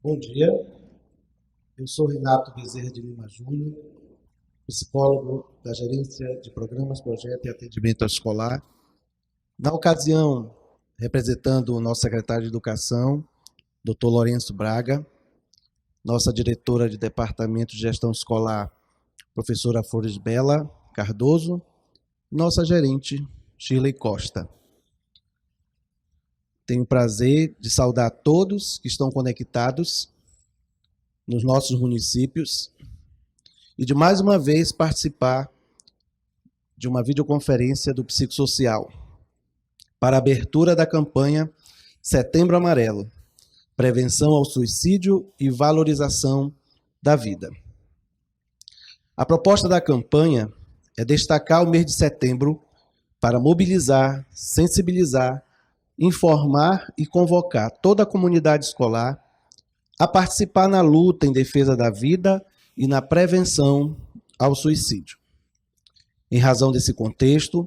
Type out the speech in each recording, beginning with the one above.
Bom dia, eu sou Renato Bezerra de Lima Júnior, psicólogo da Gerência de Programas, Projeto e Atendimento Escolar. Na ocasião, representando o nosso secretário de Educação, Dr. Lourenço Braga, nossa diretora de Departamento de Gestão Escolar, professora Flores Bela Cardoso, nossa gerente, Shirley Costa. Tenho o prazer de saudar todos que estão conectados nos nossos municípios e de mais uma vez participar de uma videoconferência do Psicossocial para a abertura da campanha Setembro Amarelo, Prevenção ao Suicídio e Valorização da Vida. A proposta da campanha é destacar o mês de setembro para mobilizar, sensibilizar, informar e convocar toda a comunidade escolar a participar na luta em defesa da vida e na prevenção ao suicídio. Em razão desse contexto,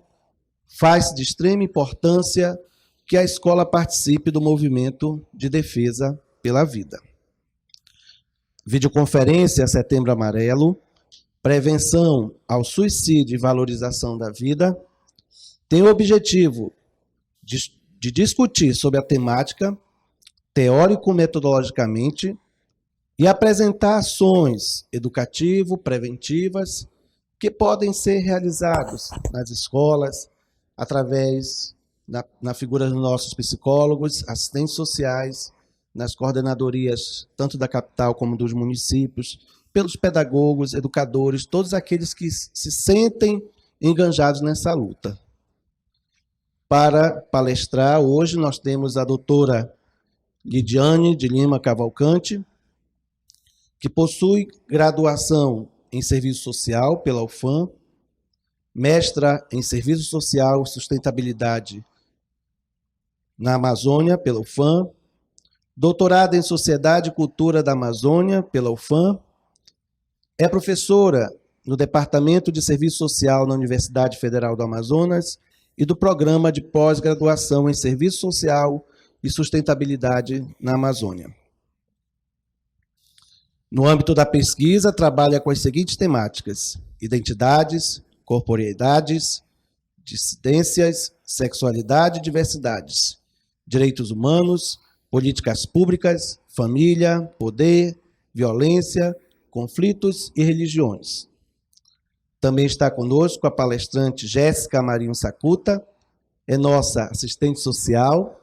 faz de extrema importância que a escola participe do movimento de defesa pela vida. Videoconferência Setembro Amarelo, Prevenção ao Suicídio e Valorização da Vida, tem o objetivo de discutir sobre a temática teórico-metodologicamente e apresentar ações educativo-preventivas que podem ser realizadas nas escolas através na figura dos nossos psicólogos, assistentes sociais, nas coordenadorias tanto da capital como dos municípios, pelos pedagogos, educadores, todos aqueles que se sentem engajados nessa luta. Para palestrar, hoje nós temos a doutora Lidiane de Lima Cavalcante, que possui graduação em Serviço Social pela UFAM, mestra em Serviço Social e Sustentabilidade na Amazônia pela UFAM, doutorada em Sociedade e Cultura da Amazônia pela UFAM, é professora no Departamento de Serviço Social na Universidade Federal do Amazonas e do Programa de Pós-Graduação em Serviço Social e Sustentabilidade na Amazônia. No âmbito da pesquisa, trabalha com as seguintes temáticas: identidades, corporeidades, dissidências, sexualidade e diversidades, direitos humanos, políticas públicas, família, poder, violência, conflitos e religiões. Também está conosco a palestrante Jéssica Marinho Sacuta, é nossa assistente social,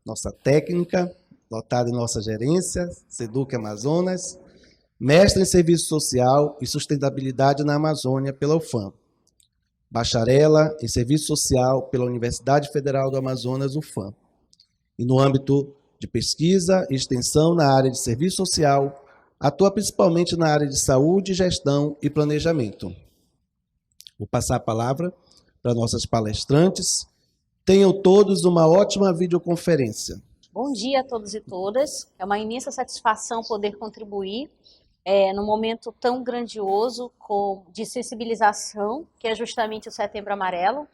nossa técnica, lotada em nossa gerência, SEDUC Amazonas, mestre em Serviço Social e Sustentabilidade na Amazônia pela UFAM, bacharela em Serviço Social pela Universidade Federal do Amazonas, UFAM, e no âmbito de pesquisa e extensão na área de Serviço Social, atua principalmente na área de saúde, gestão e planejamento. Vou passar a palavra para nossas palestrantes. Tenham todos uma ótima videoconferência. Bom dia a todos e todas. É uma imensa satisfação poder contribuir num momento tão grandioso de sensibilização, que é justamente o Setembro Amarelo.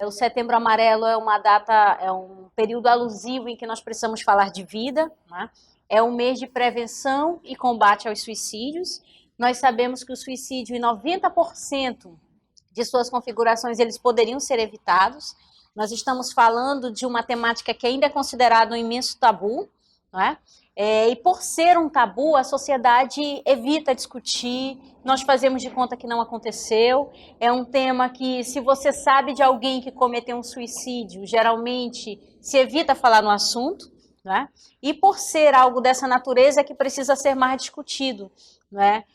O Setembro Amarelo é uma data, é um período alusivo em que nós precisamos falar de vida, né? É um mês de prevenção e combate aos suicídios. Nós sabemos que o suicídio, em 90% de suas configurações, eles poderiam ser evitados. Nós estamos falando de uma temática que ainda é considerada um imenso tabu, não é? E por ser um tabu, a sociedade evita discutir, nós fazemos de conta que não aconteceu. É um tema que, se você sabe de alguém que cometeu um suicídio, geralmente se evita falar no assunto, não é? E por ser algo dessa natureza é que precisa ser mais discutido, não é?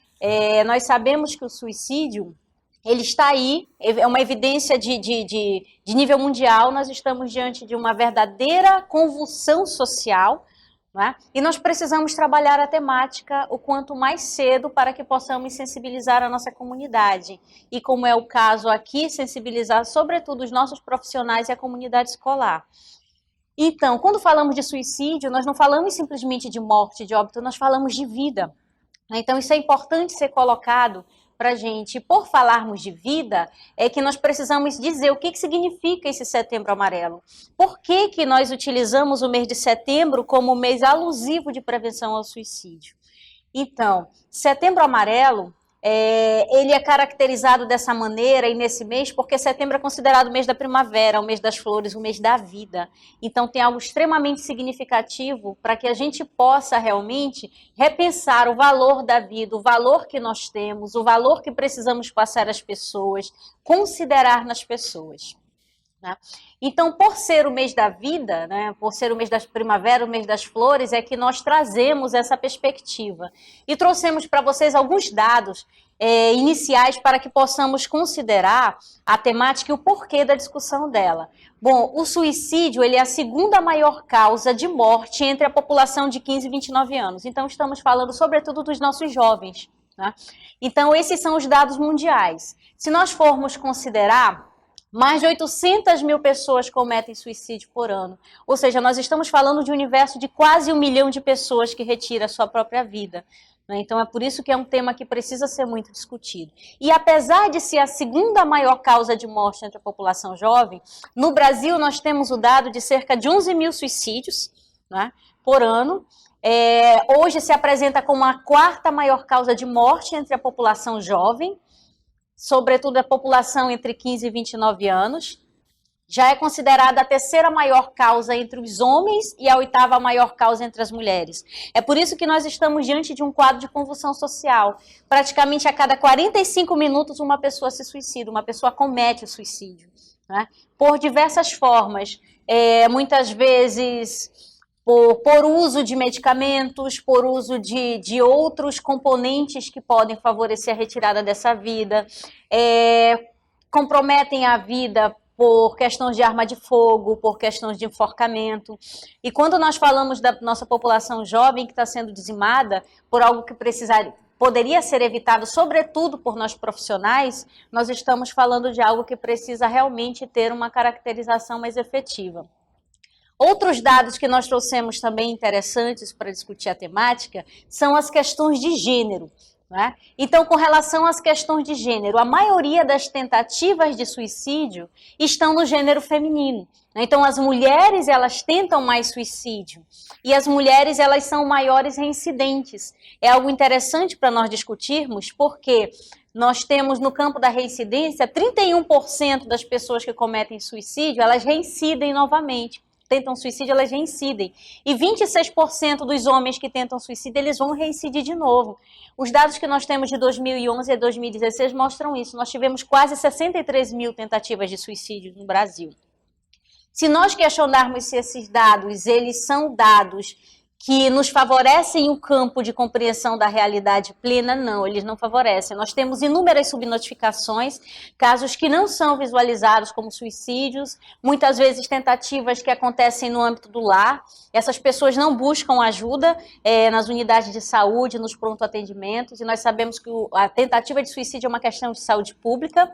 Nós sabemos que o suicídio, ele está aí, é uma evidência de nível mundial. Nós estamos diante de uma verdadeira convulsão social, não é? E nós precisamos trabalhar a temática o quanto mais cedo para que possamos sensibilizar a nossa comunidade. E como é o caso aqui, sensibilizar sobretudo os nossos profissionais e a comunidade escolar. Então, quando falamos de suicídio, nós não falamos simplesmente de morte, de óbito, nós falamos de vida. Então, isso é importante ser colocado, para a gente, por falarmos de vida, é que nós precisamos dizer o que significa esse Setembro Amarelo. Por que nós utilizamos o mês de setembro como mês alusivo de prevenção ao suicídio? Então, Setembro Amarelo, ele é caracterizado dessa maneira e nesse mês porque setembro é considerado o mês da primavera, o mês das flores, o mês da vida. Então tem algo extremamente significativo para que a gente possa realmente repensar o valor da vida, o valor que nós temos, o valor que precisamos passar às pessoas, considerar nas pessoas. Né? Então, por ser o mês da vida, né, por ser o mês da primavera, o mês das flores, é que nós trazemos essa perspectiva. E trouxemos para vocês alguns dados iniciais para que possamos considerar a temática e o porquê da discussão dela. Bom, o suicídio ele é a segunda maior causa de morte entre a população de 15 e 29 anos. Então, estamos falando sobretudo dos nossos jovens. Né? Então, esses são os dados mundiais. Se nós formos considerar, mais de 800 mil pessoas cometem suicídio por ano. Ou seja, nós estamos falando de um universo de quase 1 milhão de pessoas que retira a sua própria vida. Então, é por isso que é um tema que precisa ser muito discutido. E apesar de ser a segunda maior causa de morte entre a população jovem, no Brasil nós temos o dado de cerca de 11 mil suicídios, né, por ano. Hoje se apresenta como a quarta maior causa de morte entre a população jovem, sobretudo a população entre 15 e 29 anos. Já é considerada a terceira maior causa entre os homens e a oitava maior causa entre as mulheres. É por isso que nós estamos diante de um quadro de convulsão social. Praticamente a cada 45 minutos uma pessoa se suicida, uma pessoa comete o suicídio. Né? Por diversas formas. Muitas vezes por uso de medicamentos, por uso de outros componentes que podem favorecer a retirada dessa vida, comprometem a vida por questões de arma de fogo, por questões de enforcamento. E quando nós falamos da nossa população jovem que está sendo dizimada por algo que poderia ser evitado, sobretudo por nós profissionais, nós estamos falando de algo que precisa realmente ter uma caracterização mais efetiva. Outros dados que nós trouxemos também interessantes para discutir a temática são as questões de gênero. Né? Então, com relação às questões de gênero, a maioria das tentativas de suicídio estão no gênero feminino. Então, as mulheres, elas tentam mais suicídio. E as mulheres, elas são maiores reincidentes. É algo interessante para nós discutirmos, porque nós temos no campo da reincidência, 31% das pessoas que cometem suicídio, elas reincidem novamente. Tentam suicídio, elas reincidem. E 26% dos homens que tentam suicídio, eles vão reincidir de novo. Os dados que nós temos de 2011 a 2016 mostram isso. Nós tivemos quase 63 mil tentativas de suicídio no Brasil. Se nós questionarmos se esses dados, eles são dados que nos favorecem o campo de compreensão da realidade plena, não, eles não favorecem. Nós temos inúmeras subnotificações, casos que não são visualizados como suicídios, muitas vezes tentativas que acontecem no âmbito do lar. Essas pessoas não buscam ajuda nas unidades de saúde, nos pronto-atendimentos, e nós sabemos que a tentativa de suicídio é uma questão de saúde pública.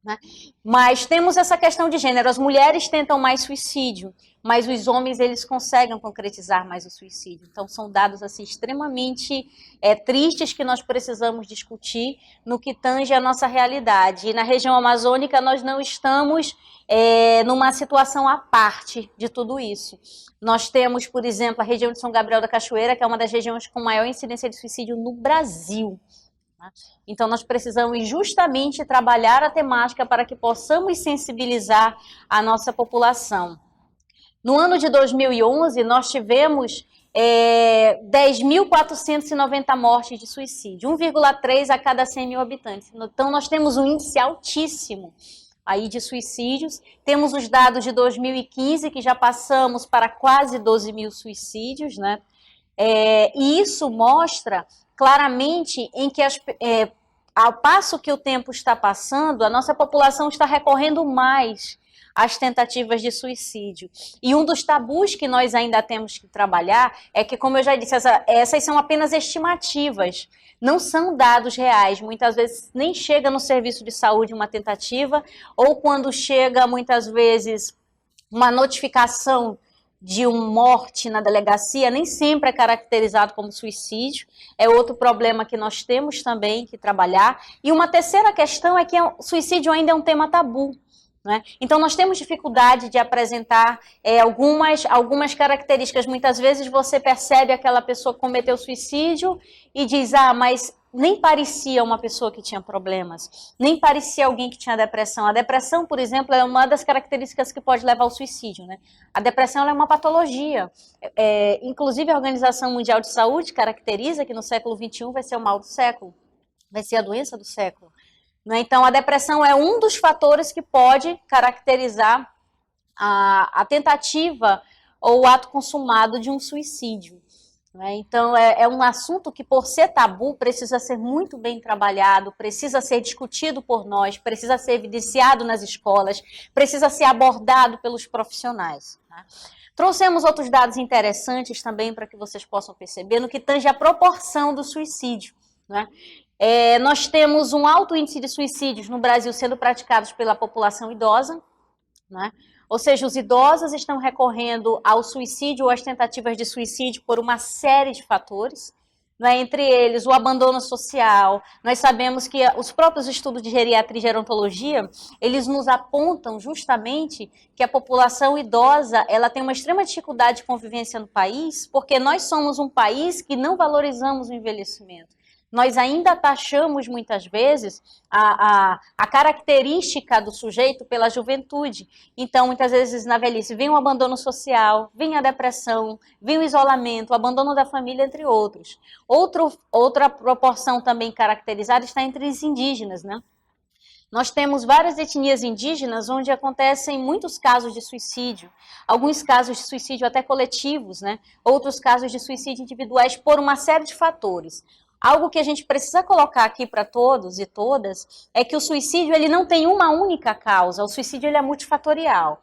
Né? Mas temos essa questão de gênero, as mulheres tentam mais suicídio, mas os homens eles conseguem concretizar mais o suicídio. Então são dados assim, extremamente tristes que nós precisamos discutir no que tange a nossa realidade. E na região amazônica nós não estamos numa situação à parte de tudo isso. Nós temos, por exemplo, a região de São Gabriel da Cachoeira, que é uma das regiões com maior incidência de suicídio no Brasil. Então, nós precisamos justamente trabalhar a temática para que possamos sensibilizar a nossa população. No ano de 2011, nós tivemos 10.490 mortes de suicídio, 1,3 a cada 100 mil habitantes. Então, nós temos um índice altíssimo aí de suicídios. Temos os dados de 2015, que já passamos para quase 12 mil suicídios, né? E isso mostra claramente em que, ao passo que o tempo está passando, a nossa população está recorrendo mais às tentativas de suicídio. E um dos tabus que nós ainda temos que trabalhar é que, como eu já disse, essas são apenas estimativas, não são dados reais. Muitas vezes nem chega no serviço de saúde uma tentativa, ou quando chega, muitas vezes, uma notificação de uma morte na delegacia nem sempre é caracterizado como suicídio, é outro problema que nós temos também que trabalhar. E uma terceira questão é que o suicídio ainda é um tema tabu. Né? Então, nós temos dificuldade de apresentar algumas características. Muitas vezes você percebe aquela pessoa que cometeu suicídio e diz, mas nem parecia uma pessoa que tinha problemas, nem parecia alguém que tinha depressão. A depressão, por exemplo, é uma das características que pode levar ao suicídio. Né? A depressão é uma patologia. Inclusive, a Organização Mundial de Saúde caracteriza que no século XXI vai ser o mal do século, vai ser a doença do século. Então, a depressão é um dos fatores que pode caracterizar a tentativa ou o ato consumado de um suicídio. Então, é um assunto que, por ser tabu, precisa ser muito bem trabalhado, precisa ser discutido por nós, precisa ser evidenciado nas escolas, precisa ser abordado pelos profissionais. Tá? Trouxemos outros dados interessantes também para que vocês possam perceber no que tange a proporção do suicídio. Né? Nós temos um alto índice de suicídios no Brasil sendo praticados pela população idosa, né? Ou seja, os idosos estão recorrendo ao suicídio ou às tentativas de suicídio por uma série de fatores, né? Entre eles o abandono social. Nós sabemos que os próprios estudos de geriatria e gerontologia, eles nos apontam justamente que a população idosa ela tem uma extrema dificuldade de convivência no país, porque nós somos um país que não valorizamos o envelhecimento. Nós ainda taxamos muitas vezes a característica do sujeito pela juventude. Então, muitas vezes na velhice vem o abandono social, vem a depressão, vem o isolamento, o abandono da família, entre outros. Outra proporção também caracterizada está entre os indígenas, né? Nós temos várias etnias indígenas onde acontecem muitos casos de suicídio, alguns casos de suicídio até coletivos, né? Outros casos de suicídio individuais por uma série de fatores. Algo que a gente precisa colocar aqui para todos e todas é que o suicídio ele não tem uma única causa, o suicídio ele é multifatorial.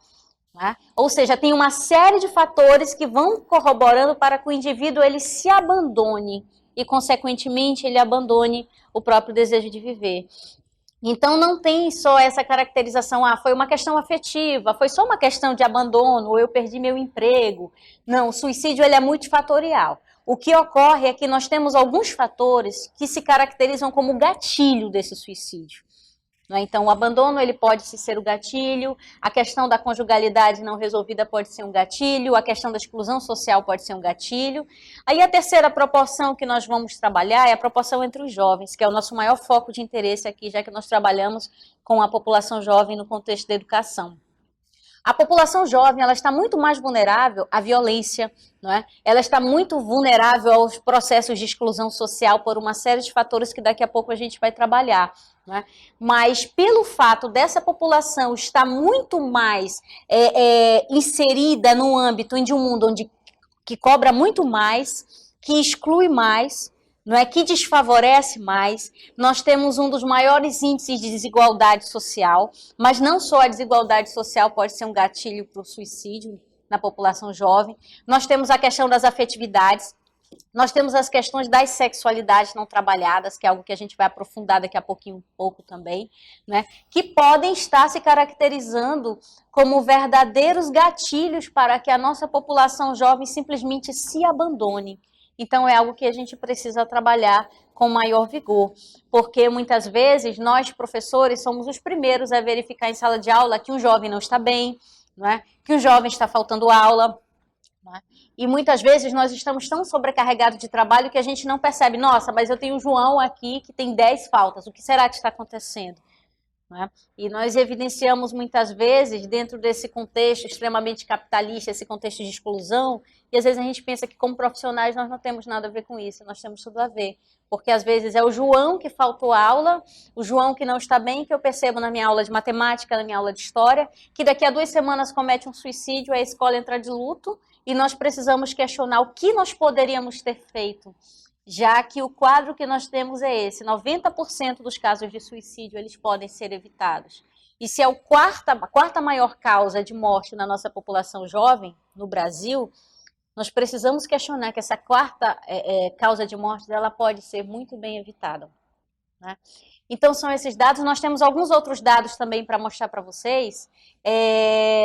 Né? Ou seja, tem uma série de fatores que vão corroborando para que o indivíduo ele se abandone e, consequentemente, ele abandone o próprio desejo de viver. Então, não tem só essa caracterização, foi uma questão afetiva, foi só uma questão de abandono, ou eu perdi meu emprego. Não, o suicídio ele é multifatorial. O que ocorre é que nós temos alguns fatores que se caracterizam como gatilho desse suicídio. Então, o abandono ele pode ser o gatilho, a questão da conjugalidade não resolvida pode ser um gatilho, a questão da exclusão social pode ser um gatilho. Aí a terceira proporção que nós vamos trabalhar é a proporção entre os jovens, que é o nosso maior foco de interesse aqui, já que nós trabalhamos com a população jovem no contexto da educação. A população jovem ela está muito mais vulnerável à violência, não é? Ela está muito vulnerável aos processos de exclusão social por uma série de fatores que daqui a pouco a gente vai trabalhar. Não é? Mas pelo fato dessa população estar muito mais inserida no âmbito de um mundo que cobra muito mais, que exclui mais, não é, que desfavorece mais, nós temos um dos maiores índices de desigualdade social, mas não só a desigualdade social pode ser um gatilho para o suicídio na população jovem, nós temos a questão das afetividades, nós temos as questões das sexualidades não trabalhadas, que é algo que a gente vai aprofundar daqui a pouquinho um pouco também, né, que podem estar se caracterizando como verdadeiros gatilhos para que a nossa população jovem simplesmente se abandone. Então, é algo que a gente precisa trabalhar com maior vigor, porque muitas vezes nós, professores, somos os primeiros a verificar em sala de aula que um jovem não está bem, não é? Que o jovem está faltando aula. Não é? E muitas vezes nós estamos tão sobrecarregados de trabalho que a gente não percebe, nossa, mas eu tenho o João aqui que tem 10 faltas, o que será que está acontecendo? Né? E nós evidenciamos muitas vezes, dentro desse contexto extremamente capitalista, esse contexto de exclusão, e às vezes a gente pensa que como profissionais nós não temos nada a ver com isso, nós temos tudo a ver. Porque às vezes é o João que faltou aula, o João que não está bem, que eu percebo na minha aula de matemática, na minha aula de história, que daqui a 2 semanas comete um suicídio, a escola entra de luto, e nós precisamos questionar o que nós poderíamos ter feito. Já que o quadro que nós temos é esse, 90% dos casos de suicídio eles podem ser evitados. E se é a quarta maior causa de morte na nossa população jovem, no Brasil, nós precisamos questionar que essa quarta causa de morte ela pode ser muito bem evitada. Né? Então são esses dados, nós temos alguns outros dados também para mostrar para vocês,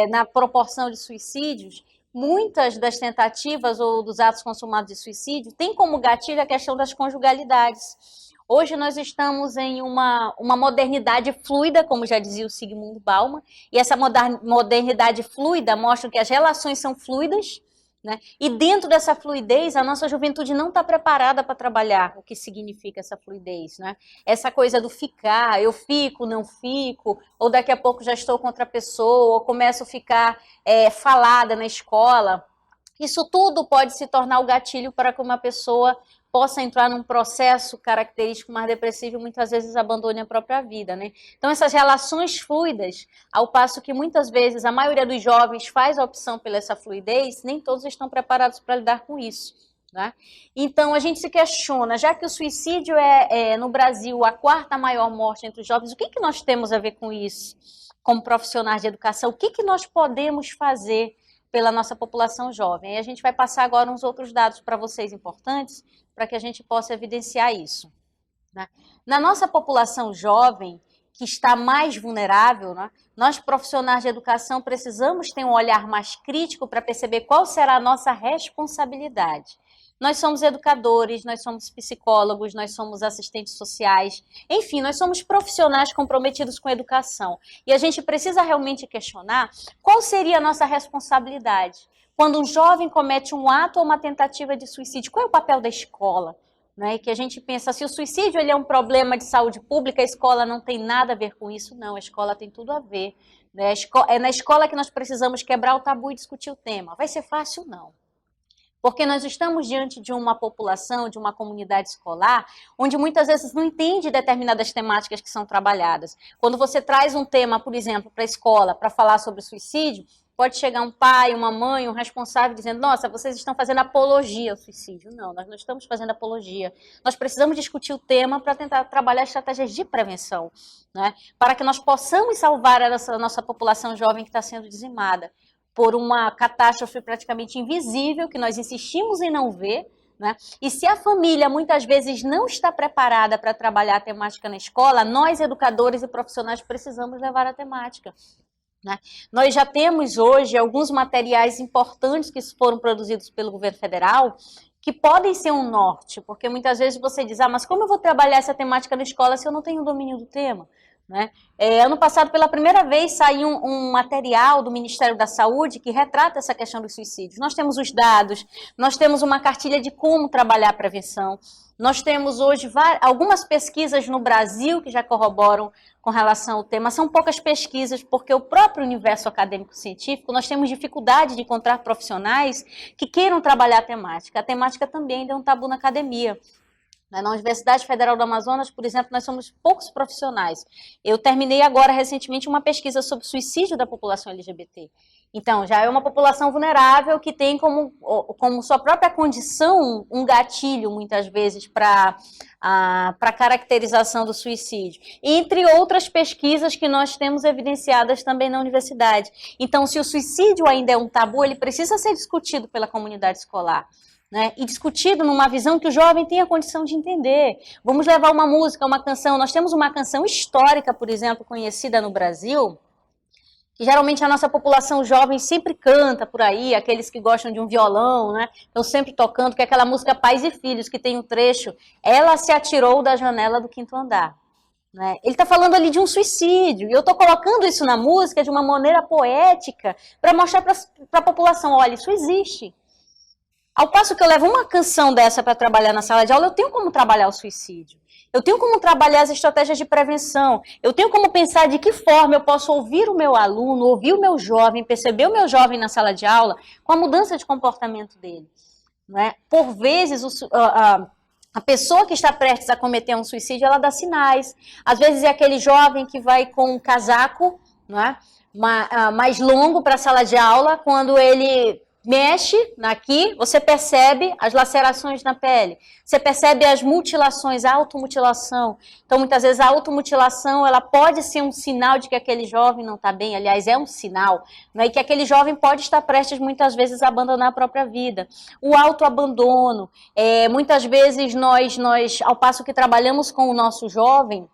na proporção de suicídios, muitas das tentativas ou dos atos consumados de suicídio têm como gatilho a questão das conjugalidades. Hoje nós estamos em uma modernidade fluida, como já dizia o Zygmunt Bauman, e essa modernidade fluida mostra que as relações são fluidas, né? E dentro dessa fluidez, a nossa juventude não está preparada para trabalhar o que significa essa fluidez, né? Essa coisa do ficar, eu fico, não fico, ou daqui a pouco já estou com outra pessoa, ou começo a ficar falada na escola. Isso tudo pode se tornar o gatilho para que uma pessoa possa entrar num processo característico mais depressivo e muitas vezes abandone a própria vida, né? Então essas relações fluidas, ao passo que muitas vezes a maioria dos jovens faz a opção pela essa fluidez, nem todos estão preparados para lidar com isso, né? Então a gente se questiona, já que o suicídio é no Brasil a quarta maior morte entre os jovens, o que nós temos a ver com isso? Como profissionais de educação, o que nós podemos fazer pela nossa população jovem? E a gente vai passar agora uns outros dados para vocês importantes, para que a gente possa evidenciar isso, né? Na nossa população jovem, que está mais vulnerável, né, nós profissionais de educação precisamos ter um olhar mais crítico para perceber qual será a nossa responsabilidade. Nós somos educadores, nós somos psicólogos, nós somos assistentes sociais, enfim, nós somos profissionais comprometidos com a educação. E a gente precisa realmente questionar qual seria a nossa responsabilidade. Quando um jovem comete um ato ou uma tentativa de suicídio, qual é o papel da escola? Né? Que a gente pensa, se o suicídio ele é um problema de saúde pública, a escola não tem nada a ver com isso, não, a escola tem tudo a ver. Né? É na escola que nós precisamos quebrar o tabu e discutir o tema. Vai ser fácil? Não. Porque nós estamos diante de uma população, de uma comunidade escolar, onde muitas vezes não entende determinadas temáticas que são trabalhadas. Quando você traz um tema, por exemplo, para a escola, para falar sobre suicídio, pode chegar um pai, uma mãe, um responsável dizendo, nossa, vocês estão fazendo apologia ao suicídio. Não, nós não estamos fazendo apologia. Nós precisamos discutir o tema para tentar trabalhar estratégias de prevenção, né? Para que nós possamos salvar a nossa população jovem que está sendo dizimada por uma catástrofe praticamente invisível, que nós insistimos em não ver, né? E se a família muitas vezes não está preparada para trabalhar a temática na escola, nós, educadores e profissionais, precisamos levar a temática. Né? Nós já temos hoje alguns materiais importantes que foram produzidos pelo governo federal que podem ser um norte, porque muitas vezes você diz, mas como eu vou trabalhar essa temática na escola se eu não tenho domínio do tema? Né? Ano passado, pela primeira vez, saiu um material do Ministério da Saúde que retrata essa questão dos suicídios. Nós temos os dados, nós temos uma cartilha de como trabalhar a prevenção, nós temos hoje algumas pesquisas no Brasil que já corroboram com relação ao tema. São poucas pesquisas, porque o próprio universo acadêmico-científico, nós temos dificuldade de encontrar profissionais que queiram trabalhar a temática. A temática também ainda é um tabu na academia. Na Universidade Federal do Amazonas, por exemplo, nós somos poucos profissionais. Eu terminei agora, recentemente, uma pesquisa sobre suicídio da população LGBT. Então, já é uma população vulnerável que tem como sua própria condição um gatilho, muitas vezes, para a caracterização do suicídio. Entre outras pesquisas que nós temos evidenciadas também na universidade. Então, se o suicídio ainda é um tabu, ele precisa ser discutido pela comunidade escolar. Né, e discutido numa visão que o jovem tenha condição de entender. Vamos levar uma música, uma canção. Nós temos uma canção histórica, por exemplo, conhecida no Brasil, que geralmente a nossa população jovem sempre canta por aí, aqueles que gostam de um violão, né, estão sempre tocando, que é aquela música Pais e Filhos, que tem um trecho, ela se atirou da janela do 5º andar. Né? Ele está falando ali de um suicídio, e eu estou colocando isso na música de uma maneira poética, para mostrar para a população, olha, isso existe. Ao passo que eu levo uma canção dessa para trabalhar na sala de aula, eu tenho como trabalhar o suicídio. Eu tenho como trabalhar as estratégias de prevenção. Eu tenho como pensar de que forma eu posso ouvir o meu aluno, ouvir o meu jovem, perceber o meu jovem na sala de aula com a mudança de comportamento dele. Né? Por vezes, a pessoa que está prestes a cometer um suicídio, ela dá sinais. Às vezes é aquele jovem que vai com um casaco, né, mais longo para a sala de aula, quando ele mexe aqui, você percebe as lacerações na pele, você percebe as mutilações, a automutilação. Então, muitas vezes, a automutilação ela pode ser um sinal de que aquele jovem não está bem, aliás, é um sinal, né, e que aquele jovem pode estar prestes, muitas vezes, a abandonar a própria vida. O autoabandono, muitas vezes, nós, ao passo que trabalhamos com o nosso jovem,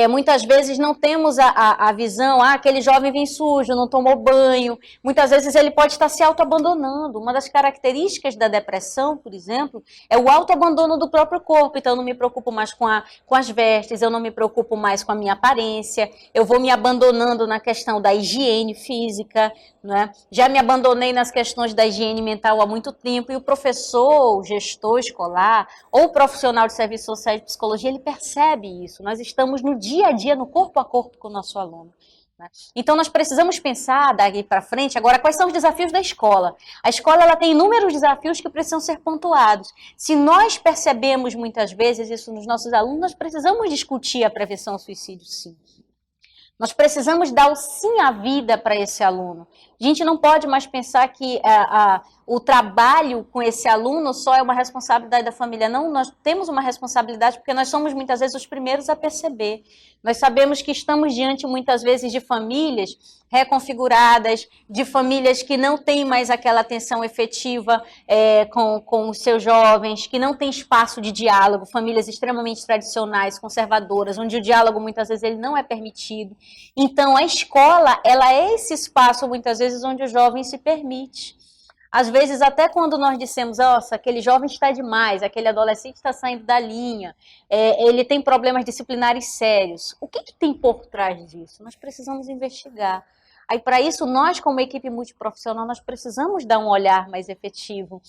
Muitas vezes não temos a visão, aquele jovem vem sujo, não tomou banho. Muitas vezes ele pode estar se autoabandonando. Uma das características da depressão, por exemplo, é o autoabandono do próprio corpo. Então eu não me preocupo mais com as vestes, eu não me preocupo mais com a minha aparência, eu vou me abandonando na questão da higiene física, né? Já me abandonei nas questões da higiene mental há muito tempo, e o professor, o gestor escolar, ou o profissional de serviço social e de psicologia, ele percebe isso. Nós estamos no dia a dia, no corpo a corpo com o nosso aluno, né? Então nós precisamos pensar daqui para frente, agora, quais são os desafios da escola. A escola, ela tem inúmeros desafios que precisam ser pontuados. Se nós percebemos muitas vezes isso nos nossos alunos, nós precisamos discutir a prevenção ao suicídio, sim. Nós precisamos dar o sim à vida para esse aluno. A gente não pode mais pensar que o trabalho com esse aluno só é uma responsabilidade da família. Não, nós temos uma responsabilidade porque nós somos muitas vezes os primeiros a perceber. Nós sabemos que estamos diante muitas vezes de famílias reconfiguradas, de famílias que não têm mais aquela atenção efetiva com os seus jovens, que não têm espaço de diálogo, famílias extremamente tradicionais, conservadoras, onde o diálogo muitas vezes ele não é permitido. Então a escola, ela é esse espaço muitas vezes onde o jovem se permite. Às vezes, até quando nós dissemos, nossa, aquele jovem está demais, aquele adolescente está saindo da linha, ele tem problemas disciplinares sérios. O que tem por trás disso? Nós precisamos investigar. Aí, para isso, nós, como equipe multiprofissional, nós precisamos dar um olhar mais efetivo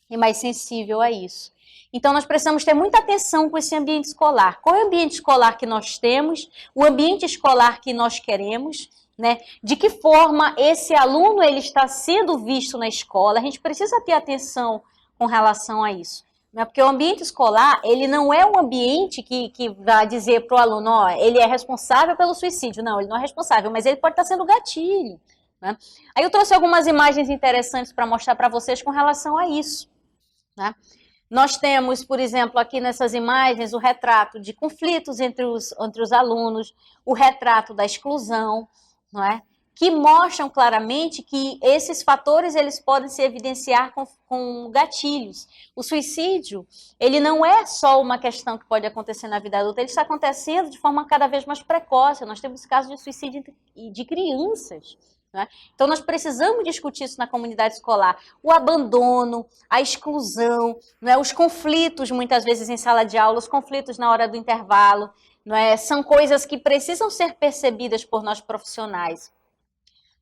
e mais sensível a isso. Então, nós precisamos ter muita atenção com esse ambiente escolar. Qual é o ambiente escolar que nós temos? O ambiente escolar que nós queremos? Né? De que forma esse aluno ele está sendo visto na escola? A gente precisa ter atenção com relação a isso, né? Porque o ambiente escolar, ele não é um ambiente que vai dizer para o aluno, ó, ele é responsável pelo suicídio. Não, ele não é responsável, mas ele pode estar sendo gatilho, né? Aí eu trouxe algumas imagens interessantes para mostrar para vocês com relação a isso, né? Nós temos, por exemplo, aqui nessas imagens, o retrato de conflitos entre os alunos, o retrato da exclusão, não é? Que mostram claramente que esses fatores eles podem se evidenciar com gatilhos. O suicídio, ele não é só uma questão que pode acontecer na vida adulta, ele está acontecendo de forma cada vez mais precoce. Nós temos casos de suicídio de crianças, né? Então nós precisamos discutir isso na comunidade escolar. O abandono, a exclusão, né? Os conflitos muitas vezes em sala de aula, os conflitos na hora do intervalo, não é? São coisas que precisam ser percebidas por nós profissionais.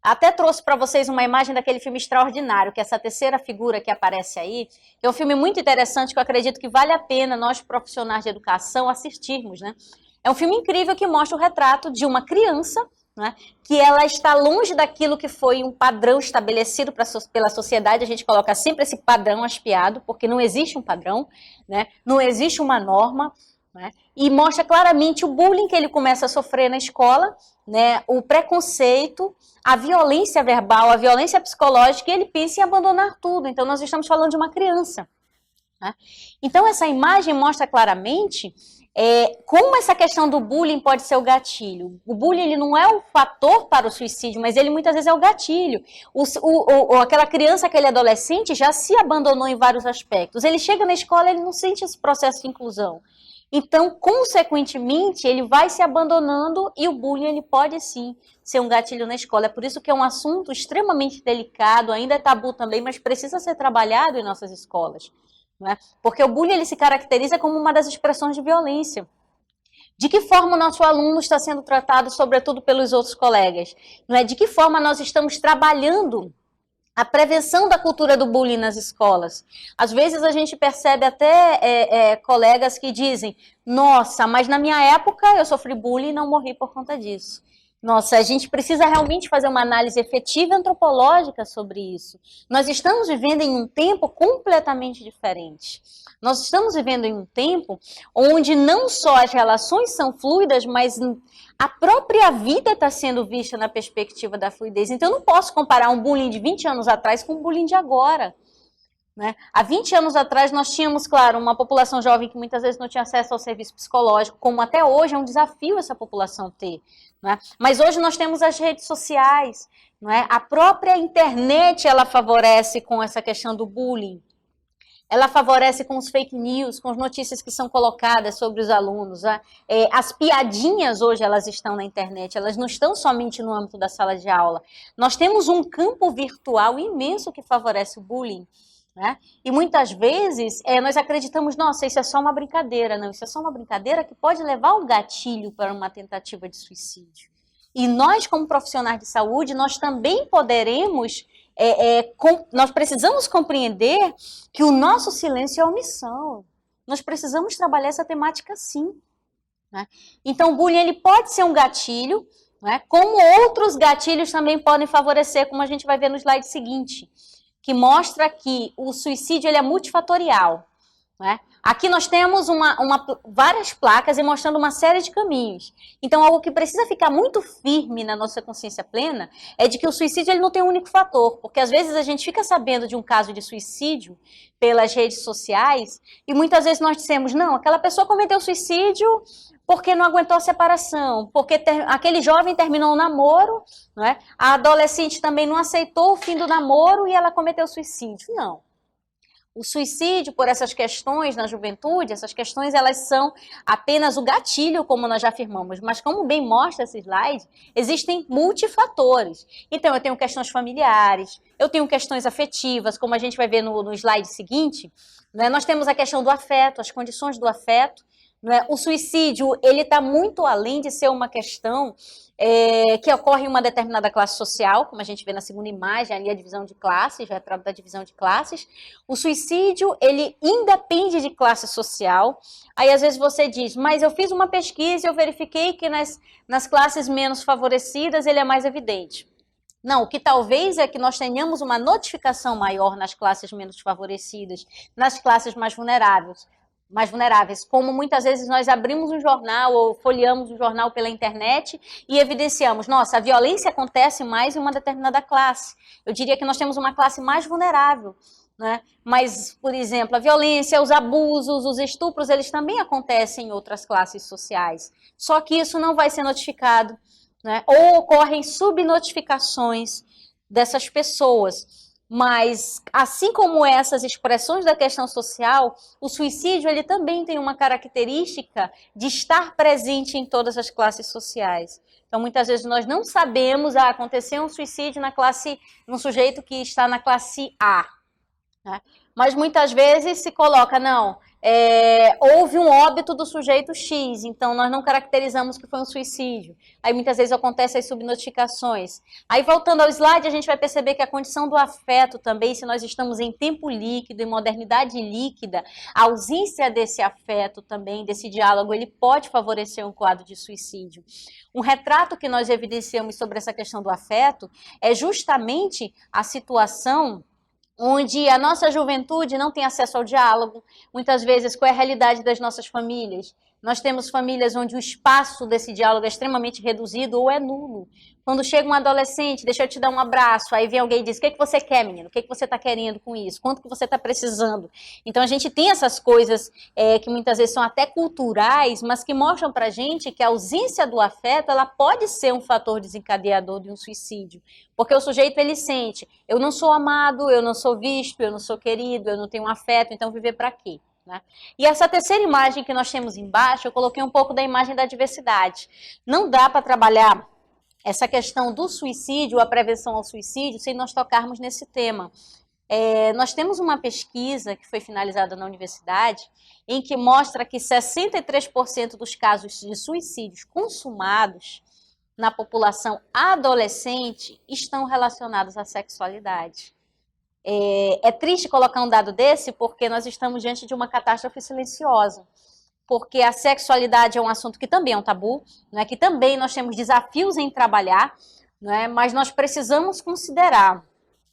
Até trouxe para vocês uma imagem daquele filme Extraordinário, que é essa terceira figura que aparece aí, que é um filme muito interessante, que eu acredito que vale a pena nós profissionais de educação assistirmos, né? É um filme incrível que mostra o retrato de uma criança, né, que ela está longe daquilo que foi um padrão estabelecido pela sociedade. A gente coloca sempre esse padrão aspiado, porque não existe um padrão, né? Não existe uma norma, né? E mostra claramente o bullying que ele começa a sofrer na escola, né? O preconceito, a violência verbal, a violência psicológica, e ele pensa em abandonar tudo. Então nós estamos falando de uma criança, né? Então essa imagem mostra claramente como essa questão do bullying pode ser o gatilho. O bullying ele não é o fator para o suicídio, mas ele muitas vezes é o gatilho. Aquela criança, aquele adolescente já se abandonou em vários aspectos. Ele chega na escola, ele não sente esse processo de inclusão. Então, consequentemente, ele vai se abandonando, e o bullying ele pode sim ser um gatilho na escola. É por isso que é um assunto extremamente delicado, ainda é tabu também, mas precisa ser trabalhado em nossas escolas. Né? Porque o bullying ele se caracteriza como uma das expressões de violência. De que forma o nosso aluno está sendo tratado, sobretudo pelos outros colegas? Não é? De que forma nós estamos trabalhando a prevenção da cultura do bullying nas escolas? Às vezes a gente percebe até colegas que dizem, nossa, mas na minha época eu sofri bullying e não morri por conta disso. Nossa, a gente precisa realmente fazer uma análise efetiva e antropológica sobre isso. Nós estamos vivendo em um tempo completamente diferente. Nós estamos vivendo em um tempo onde não só as relações são fluidas, mas a própria vida está sendo vista na perspectiva da fluidez. Então, eu não posso comparar um bullying de 20 anos atrás com um bullying de agora. Né? Há 20 anos atrás nós tínhamos, claro, uma população jovem que muitas vezes não tinha acesso ao serviço psicológico, como até hoje é um desafio essa população ter. Né? Mas hoje nós temos as redes sociais, não é? A própria internet ela favorece com essa questão do bullying. ela favorece com os fake news, com as notícias que são colocadas sobre os alunos. As piadinhas hoje elas estão na internet, elas não estão somente no âmbito da sala de aula. Nós temos um campo virtual imenso que favorece o bullying. Né? E muitas vezes nós acreditamos, nossa, isso é só uma brincadeira. Não, isso é só uma brincadeira que pode levar um gatilho para uma tentativa de suicídio. E nós, como profissionais de saúde, nós também poderemos... nós precisamos compreender que o nosso silêncio é omissão. Nós precisamos trabalhar essa temática sim. Né? Então, o bullying ele pode ser um gatilho, né? Como outros gatilhos também podem favorecer, como a gente vai ver no slide seguinte, que mostra que o suicídio ele é multifatorial. Né? Aqui nós temos várias placas e mostrando uma série de caminhos. Então, algo que precisa ficar muito firme na nossa consciência plena é de que o suicídio ele não tem um único fator, porque às vezes a gente fica sabendo de um caso de suicídio pelas redes sociais e muitas vezes nós dissemos, não, aquela pessoa cometeu suicídio porque não aguentou a separação, porque aquele jovem terminou o namoro, não é? A adolescente também não aceitou o fim do namoro e ela cometeu suicídio. Não. O suicídio, por essas questões na juventude, essas questões elas são apenas o gatilho, como nós já afirmamos, mas como bem mostra esse slide, existem multifatores. Então, eu tenho questões familiares, eu tenho questões afetivas, como a gente vai ver no slide seguinte, né? Nós temos a questão do afeto, as condições do afeto. Né? O suicídio, ele está muito além de ser uma questão que ocorre em uma determinada classe social, como a gente vê na segunda imagem, ali a divisão de classes, o retrato da divisão de classes. O suicídio, ele independe de classe social. Aí, às vezes, você diz, mas eu fiz uma pesquisa e eu verifiquei que nas classes menos favorecidas ele é mais evidente. Não, o que talvez é que nós tenhamos uma notificação maior nas classes menos favorecidas, nas classes mais vulneráveis, como muitas vezes nós abrimos um jornal ou folheamos um jornal pela internet e evidenciamos, nossa, a violência acontece mais em uma determinada classe. Eu diria que nós temos uma classe mais vulnerável, né? Mas, por exemplo, a violência, os abusos, os estupros, eles também acontecem em outras classes sociais. Só que isso não vai ser notificado, né? Ou ocorrem subnotificações dessas pessoas. Mas, assim como essas expressões da questão social, o suicídio ele também tem uma característica de estar presente em todas as classes sociais. Então, muitas vezes nós não sabemos, acontecer um suicídio num sujeito que está na classe A. Né? Mas muitas vezes se coloca, não, houve um óbito do sujeito X, então nós não caracterizamos que foi um suicídio. Aí muitas vezes acontecem as subnotificações. Aí voltando ao slide, a gente vai perceber que a condição do afeto também, se nós estamos em tempo líquido, em modernidade líquida, a ausência desse afeto também, desse diálogo, ele pode favorecer um quadro de suicídio. Um retrato que nós evidenciamos sobre essa questão do afeto é justamente a situação onde a nossa juventude não tem acesso ao diálogo, muitas vezes qual é a realidade das nossas famílias. Nós temos famílias onde o espaço desse diálogo é extremamente reduzido ou é nulo. Quando chega um adolescente, deixa eu te dar um abraço, aí vem alguém e diz, o que você quer, menino? O que você está querendo com isso? Quanto que você está precisando? Então, a gente tem essas coisas que muitas vezes são até culturais, mas que mostram para a gente que a ausência do afeto, ela pode ser um fator desencadeador de um suicídio. Porque o sujeito, ele sente, eu não sou amado, eu não sou visto, eu não sou querido, eu não tenho afeto, então viver para quê? Né? E essa terceira imagem que nós temos embaixo, eu coloquei um pouco da imagem da diversidade. Não dá para trabalhar essa questão do suicídio, a prevenção ao suicídio, sem nós tocarmos nesse tema. Nós temos uma pesquisa que foi finalizada na universidade, em que mostra que 63% dos casos de suicídios consumados na população adolescente estão relacionados à sexualidade. É triste colocar um dado desse, porque nós estamos diante de uma catástrofe silenciosa. Porque a sexualidade é um assunto que também é um tabu, né? Que também nós temos desafios em trabalhar, né? Mas nós precisamos considerar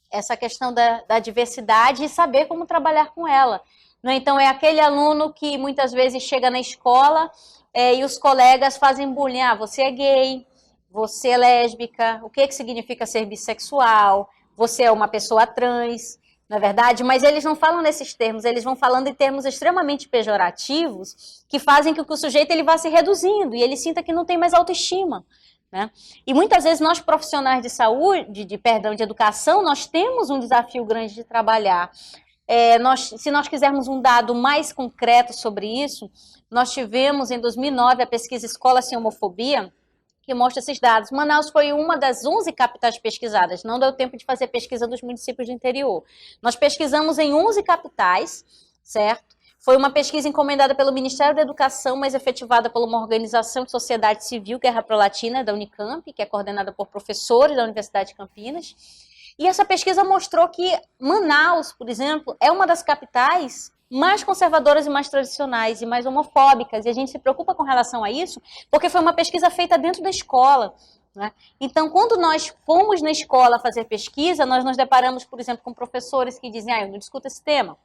essa questão da diversidade e saber como trabalhar com ela. Né? Então, é aquele aluno que muitas vezes chega na escola e os colegas fazem bullying. Você é gay, você é lésbica, o que significa ser bissexual, você é uma pessoa trans, na verdade, mas eles não falam nesses termos, eles vão falando em termos extremamente pejorativos, que fazem com que o sujeito ele vá se reduzindo e ele sinta que não tem mais autoestima. Né? E muitas vezes nós profissionais de saúde, de educação, nós temos um desafio grande de trabalhar. Se nós quisermos um dado mais concreto sobre isso, nós tivemos em 2009 a pesquisa Escola Sem Homofobia, que mostra esses dados. Manaus foi uma das 11 capitais pesquisadas, não deu tempo de fazer pesquisa dos municípios do interior. Nós pesquisamos em 11 capitais, certo? Foi uma pesquisa encomendada pelo Ministério da Educação, mas efetivada por uma organização de sociedade civil, que é a Prolatina, da Unicamp, que é coordenada por professores da Universidade de Campinas. E essa pesquisa mostrou que Manaus, por exemplo, é uma das capitais mais conservadoras e mais tradicionais e mais homofóbicas. E a gente se preocupa com relação a isso, porque foi uma pesquisa feita dentro da escola, né? Então, quando nós fomos na escola fazer pesquisa, nós nos deparamos, por exemplo, com professores que dizem, eu não discuto esse tema.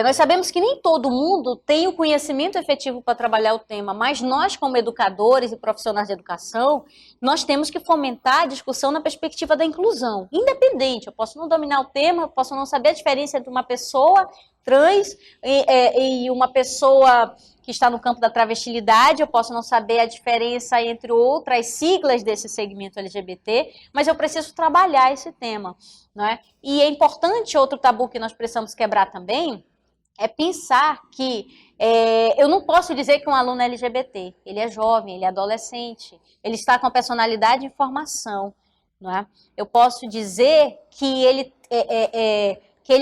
Nós sabemos que nem todo mundo tem o conhecimento efetivo para trabalhar o tema, mas nós, como educadores e profissionais de educação, nós temos que fomentar a discussão na perspectiva da inclusão, independente. Eu posso não dominar o tema, eu posso não saber a diferença entre uma pessoa trans e uma pessoa que está no campo da travestilidade, eu posso não saber a diferença entre outras siglas desse segmento LGBT, mas eu preciso trabalhar esse tema, não é? E é importante, outro tabu que nós precisamos quebrar também, é pensar que eu não posso dizer que um aluno é LGBT, ele é jovem, ele é adolescente, ele está com a personalidade em formação, não é? Eu posso dizer que ele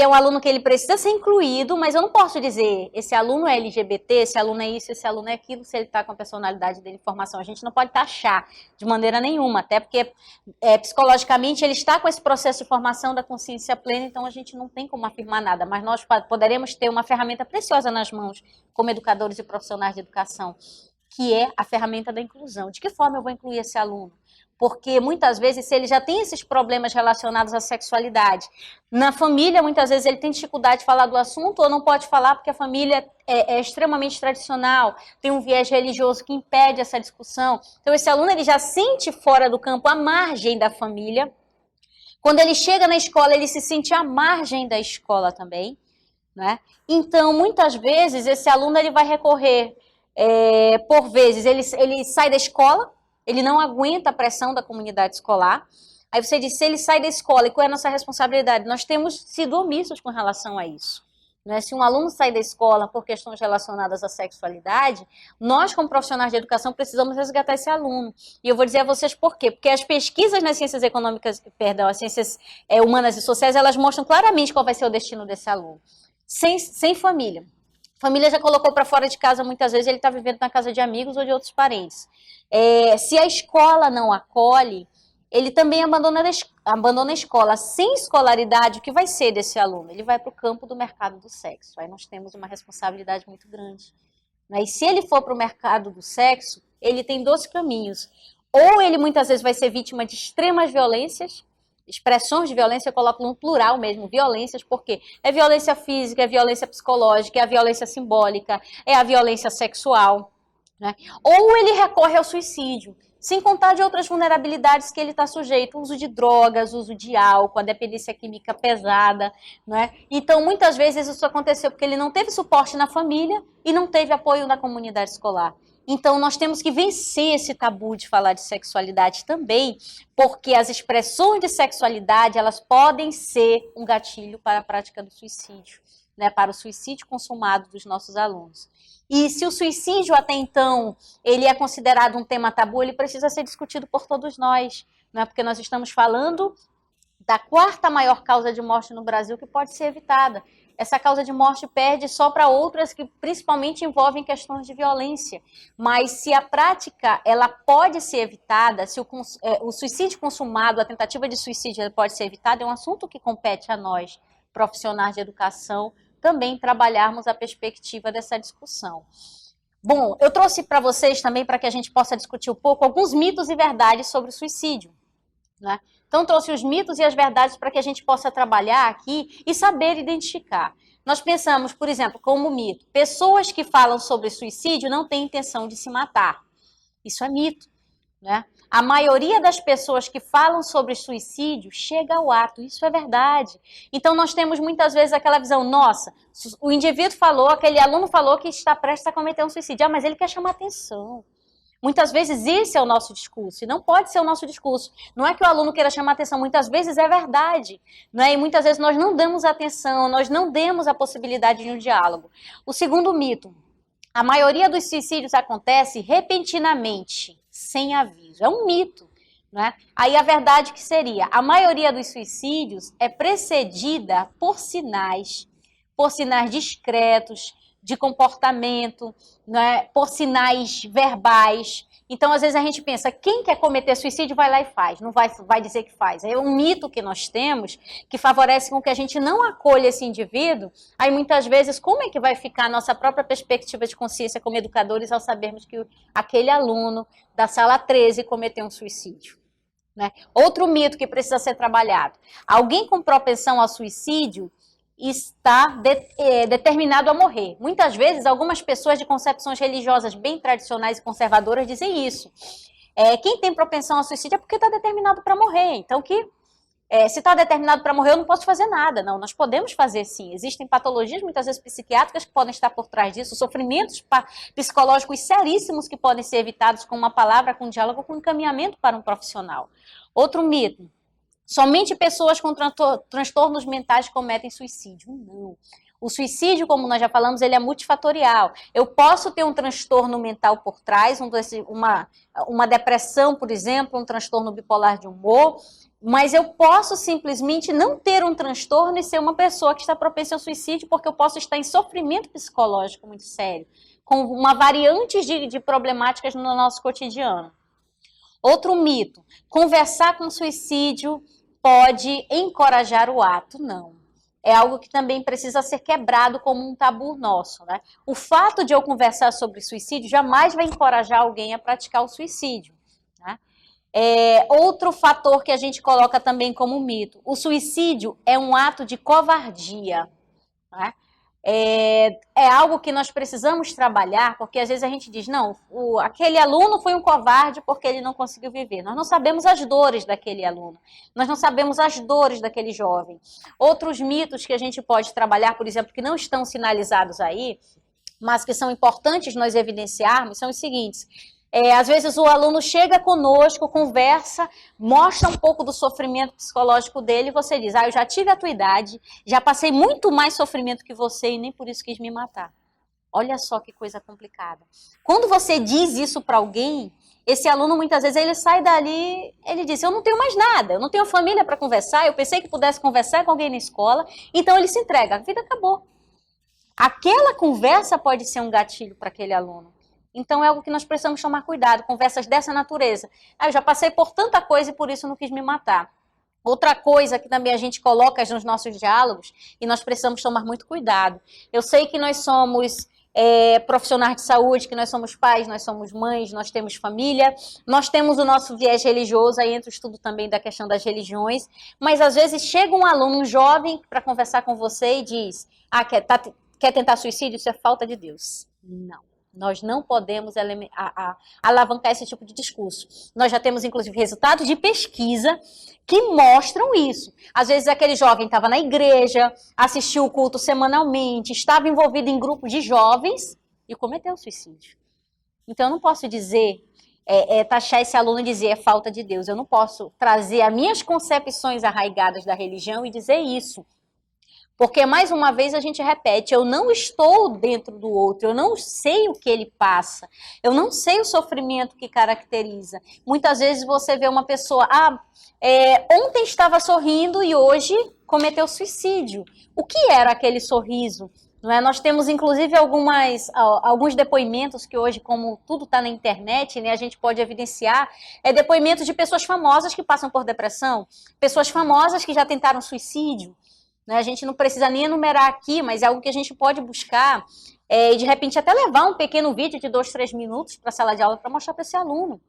é um aluno que ele precisa ser incluído, mas eu não posso dizer esse aluno é LGBT, esse aluno é isso, esse aluno é aquilo, se ele está com a personalidade dele em formação. A gente não pode taxar de maneira nenhuma, até porque psicologicamente ele está com esse processo de formação da consciência plena, então a gente não tem como afirmar nada, mas nós poderemos ter uma ferramenta preciosa nas mãos como educadores e profissionais de educação, que é a ferramenta da inclusão. De que forma eu vou incluir esse aluno? Porque muitas vezes, se ele já tem esses problemas relacionados à sexualidade, na família, muitas vezes ele tem dificuldade de falar do assunto ou não pode falar porque a família é extremamente tradicional, tem um viés religioso que impede essa discussão. Então, esse aluno ele já sente fora do campo, à margem da família. Quando ele chega na escola, ele se sente à margem da escola também, né? Então, muitas vezes, esse aluno ele vai recorrer, por vezes, ele sai da escola, ele não aguenta a pressão da comunidade escolar. Aí você diz, se ele sai da escola, e qual é a nossa responsabilidade? Nós temos sido omissos com relação a isso. Né? Se um aluno sai da escola por questões relacionadas à sexualidade, nós, como profissionais de educação, precisamos resgatar esse aluno. E eu vou dizer a vocês por quê. Porque as pesquisas nas ciências econômicas, as ciências humanas e sociais, elas mostram claramente qual vai ser o destino desse aluno. Sem família. A família já colocou para fora de casa, muitas vezes ele está vivendo na casa de amigos ou de outros parentes. Se a escola não acolhe, ele também abandona a escola. Sem escolaridade, o que vai ser desse aluno? Ele vai para o campo do mercado do sexo. Aí nós temos uma responsabilidade muito grande. Né? E se ele for para o mercado do sexo, ele tem 2 caminhos. Ou ele muitas vezes vai ser vítima de extremas violências, expressões de violência, eu coloco no plural mesmo, violências, porque é violência física, é violência psicológica, é a violência simbólica, é a violência sexual, né? Ou ele recorre ao suicídio, sem contar de outras vulnerabilidades que ele está sujeito, uso de drogas, uso de álcool, a dependência química pesada, né? Então, muitas vezes isso aconteceu porque ele não teve suporte na família e não teve apoio na comunidade escolar. Então, nós temos que vencer esse tabu de falar de sexualidade também, porque as expressões de sexualidade, elas podem ser um gatilho para a prática do suicídio, né, para o suicídio consumado dos nossos alunos. E se o suicídio, até então, ele é considerado um tema tabu, ele precisa ser discutido por todos nós, né, porque nós estamos falando da 4ª maior causa de morte no Brasil que pode ser evitada. Essa causa de morte perde só para outras que principalmente envolvem questões de violência. Mas se a prática ela pode ser evitada, se o suicídio consumado, a tentativa de suicídio pode ser evitada, é um assunto que compete a nós, profissionais de educação, também trabalharmos a perspectiva dessa discussão. Bom, eu trouxe para vocês também, para que a gente possa discutir um pouco, alguns mitos e verdades sobre o suicídio, né? Então, trouxe os mitos e as verdades para que a gente possa trabalhar aqui e saber identificar. Nós pensamos, por exemplo, como mito, pessoas que falam sobre suicídio não têm intenção de se matar. Isso é mito, né? A maioria das pessoas que falam sobre suicídio chega ao ato, isso é verdade. Então, nós temos muitas vezes aquela visão, nossa, o indivíduo falou, aquele aluno falou que está prestes a cometer um suicídio, mas ele quer chamar atenção. Muitas vezes esse é o nosso discurso, e não pode ser o nosso discurso. Não é que o aluno queira chamar atenção, muitas vezes é verdade, né? E muitas vezes nós não damos atenção, nós não demos a possibilidade de um diálogo. O segundo mito, a maioria dos suicídios acontece repentinamente, sem aviso. É um mito, né? Aí a verdade que seria, a maioria dos suicídios é precedida por sinais discretos, de comportamento, né, por sinais verbais. Então, às vezes a gente pensa, quem quer cometer suicídio vai lá e faz, não vai dizer que faz. É um mito que nós temos que favorece com que a gente não acolha esse indivíduo. Aí, muitas vezes, como é que vai ficar a nossa própria perspectiva de consciência como educadores ao sabermos que aquele aluno da sala 13 cometeu um suicídio? Né? Outro mito que precisa ser trabalhado. Alguém com propensão ao suicídio está determinado a morrer. Muitas vezes, algumas pessoas de concepções religiosas bem tradicionais e conservadoras dizem isso. Quem tem propensão ao suicídio é porque está determinado para morrer. Então, se está determinado para morrer, eu não posso fazer nada. Não, nós podemos fazer sim. Existem patologias, muitas vezes psiquiátricas, que podem estar por trás disso, sofrimentos psicológicos seríssimos que podem ser evitados com uma palavra, com um diálogo, com um encaminhamento para um profissional. Outro mito. Somente pessoas com transtornos mentais cometem suicídio. Não. O suicídio, como nós já falamos, ele é multifatorial. Eu posso ter um transtorno mental por trás, uma depressão, por exemplo, um transtorno bipolar de humor, mas eu posso simplesmente não ter um transtorno e ser uma pessoa que está propensa ao suicídio, porque eu posso estar em sofrimento psicológico muito sério, com uma variante de problemáticas no nosso cotidiano. Outro mito, conversar com suicídio pode encorajar o ato, não. É algo que também precisa ser quebrado como um tabu nosso, né? O fato de eu conversar sobre suicídio jamais vai encorajar alguém a praticar o suicídio, né? Outro fator que a gente coloca também como mito, o suicídio é um ato de covardia, né? É algo que nós precisamos trabalhar, porque às vezes a gente diz, não, aquele aluno foi um covarde porque ele não conseguiu viver. Nós não sabemos as dores daquele aluno, nós não sabemos as dores daquele jovem. Outros mitos que a gente pode trabalhar, por exemplo, que não estão sinalizados aí, mas que são importantes nós evidenciarmos, são os seguintes. Às vezes o aluno chega conosco, conversa, mostra um pouco do sofrimento psicológico dele e você diz, eu já tive a tua idade, já passei muito mais sofrimento que você e nem por isso quis me matar. Olha só que coisa complicada. Quando você diz isso para alguém, esse aluno muitas vezes ele sai dali, ele diz, eu não tenho mais nada, eu não tenho família para conversar, eu pensei que pudesse conversar com alguém na escola, então ele se entrega, a vida acabou. Aquela conversa pode ser um gatilho para aquele aluno. Então é algo que nós precisamos tomar cuidado, conversas dessa natureza. Eu já passei por tanta coisa e por isso não quis me matar. Outra coisa que também a gente coloca nos nossos diálogos, e nós precisamos tomar muito cuidado. Eu sei que nós somos profissionais de saúde, que nós somos pais, nós somos mães, nós temos família, nós temos o nosso viés religioso, aí entra o estudo também da questão das religiões, mas às vezes chega um aluno, um jovem, para conversar com você e diz, quer tentar suicídio? Isso é falta de Deus. Não. Nós não podemos alavancar esse tipo de discurso. Nós já temos, inclusive, resultados de pesquisa que mostram isso. Às vezes, aquele jovem estava na igreja, assistiu o culto semanalmente, estava envolvido em grupo de jovens e cometeu suicídio. Então, eu não posso dizer, taxar esse aluno e dizer é falta de Deus. Eu não posso trazer as minhas concepções arraigadas da religião e dizer isso. Porque, mais uma vez, a gente repete, eu não estou dentro do outro, eu não sei o que ele passa, eu não sei o sofrimento que caracteriza. Muitas vezes você vê uma pessoa, ontem estava sorrindo e hoje cometeu suicídio. O que era aquele sorriso? Não é? Nós temos, inclusive, alguns depoimentos que hoje, como tudo está na internet, né, a gente pode evidenciar, depoimentos de pessoas famosas que passam por depressão, pessoas famosas que já tentaram suicídio. A gente não precisa nem enumerar aqui, mas é algo que a gente pode buscar e, de repente, até levar um pequeno vídeo de 2, 3 minutos para a sala de aula para mostrar para esse aluno.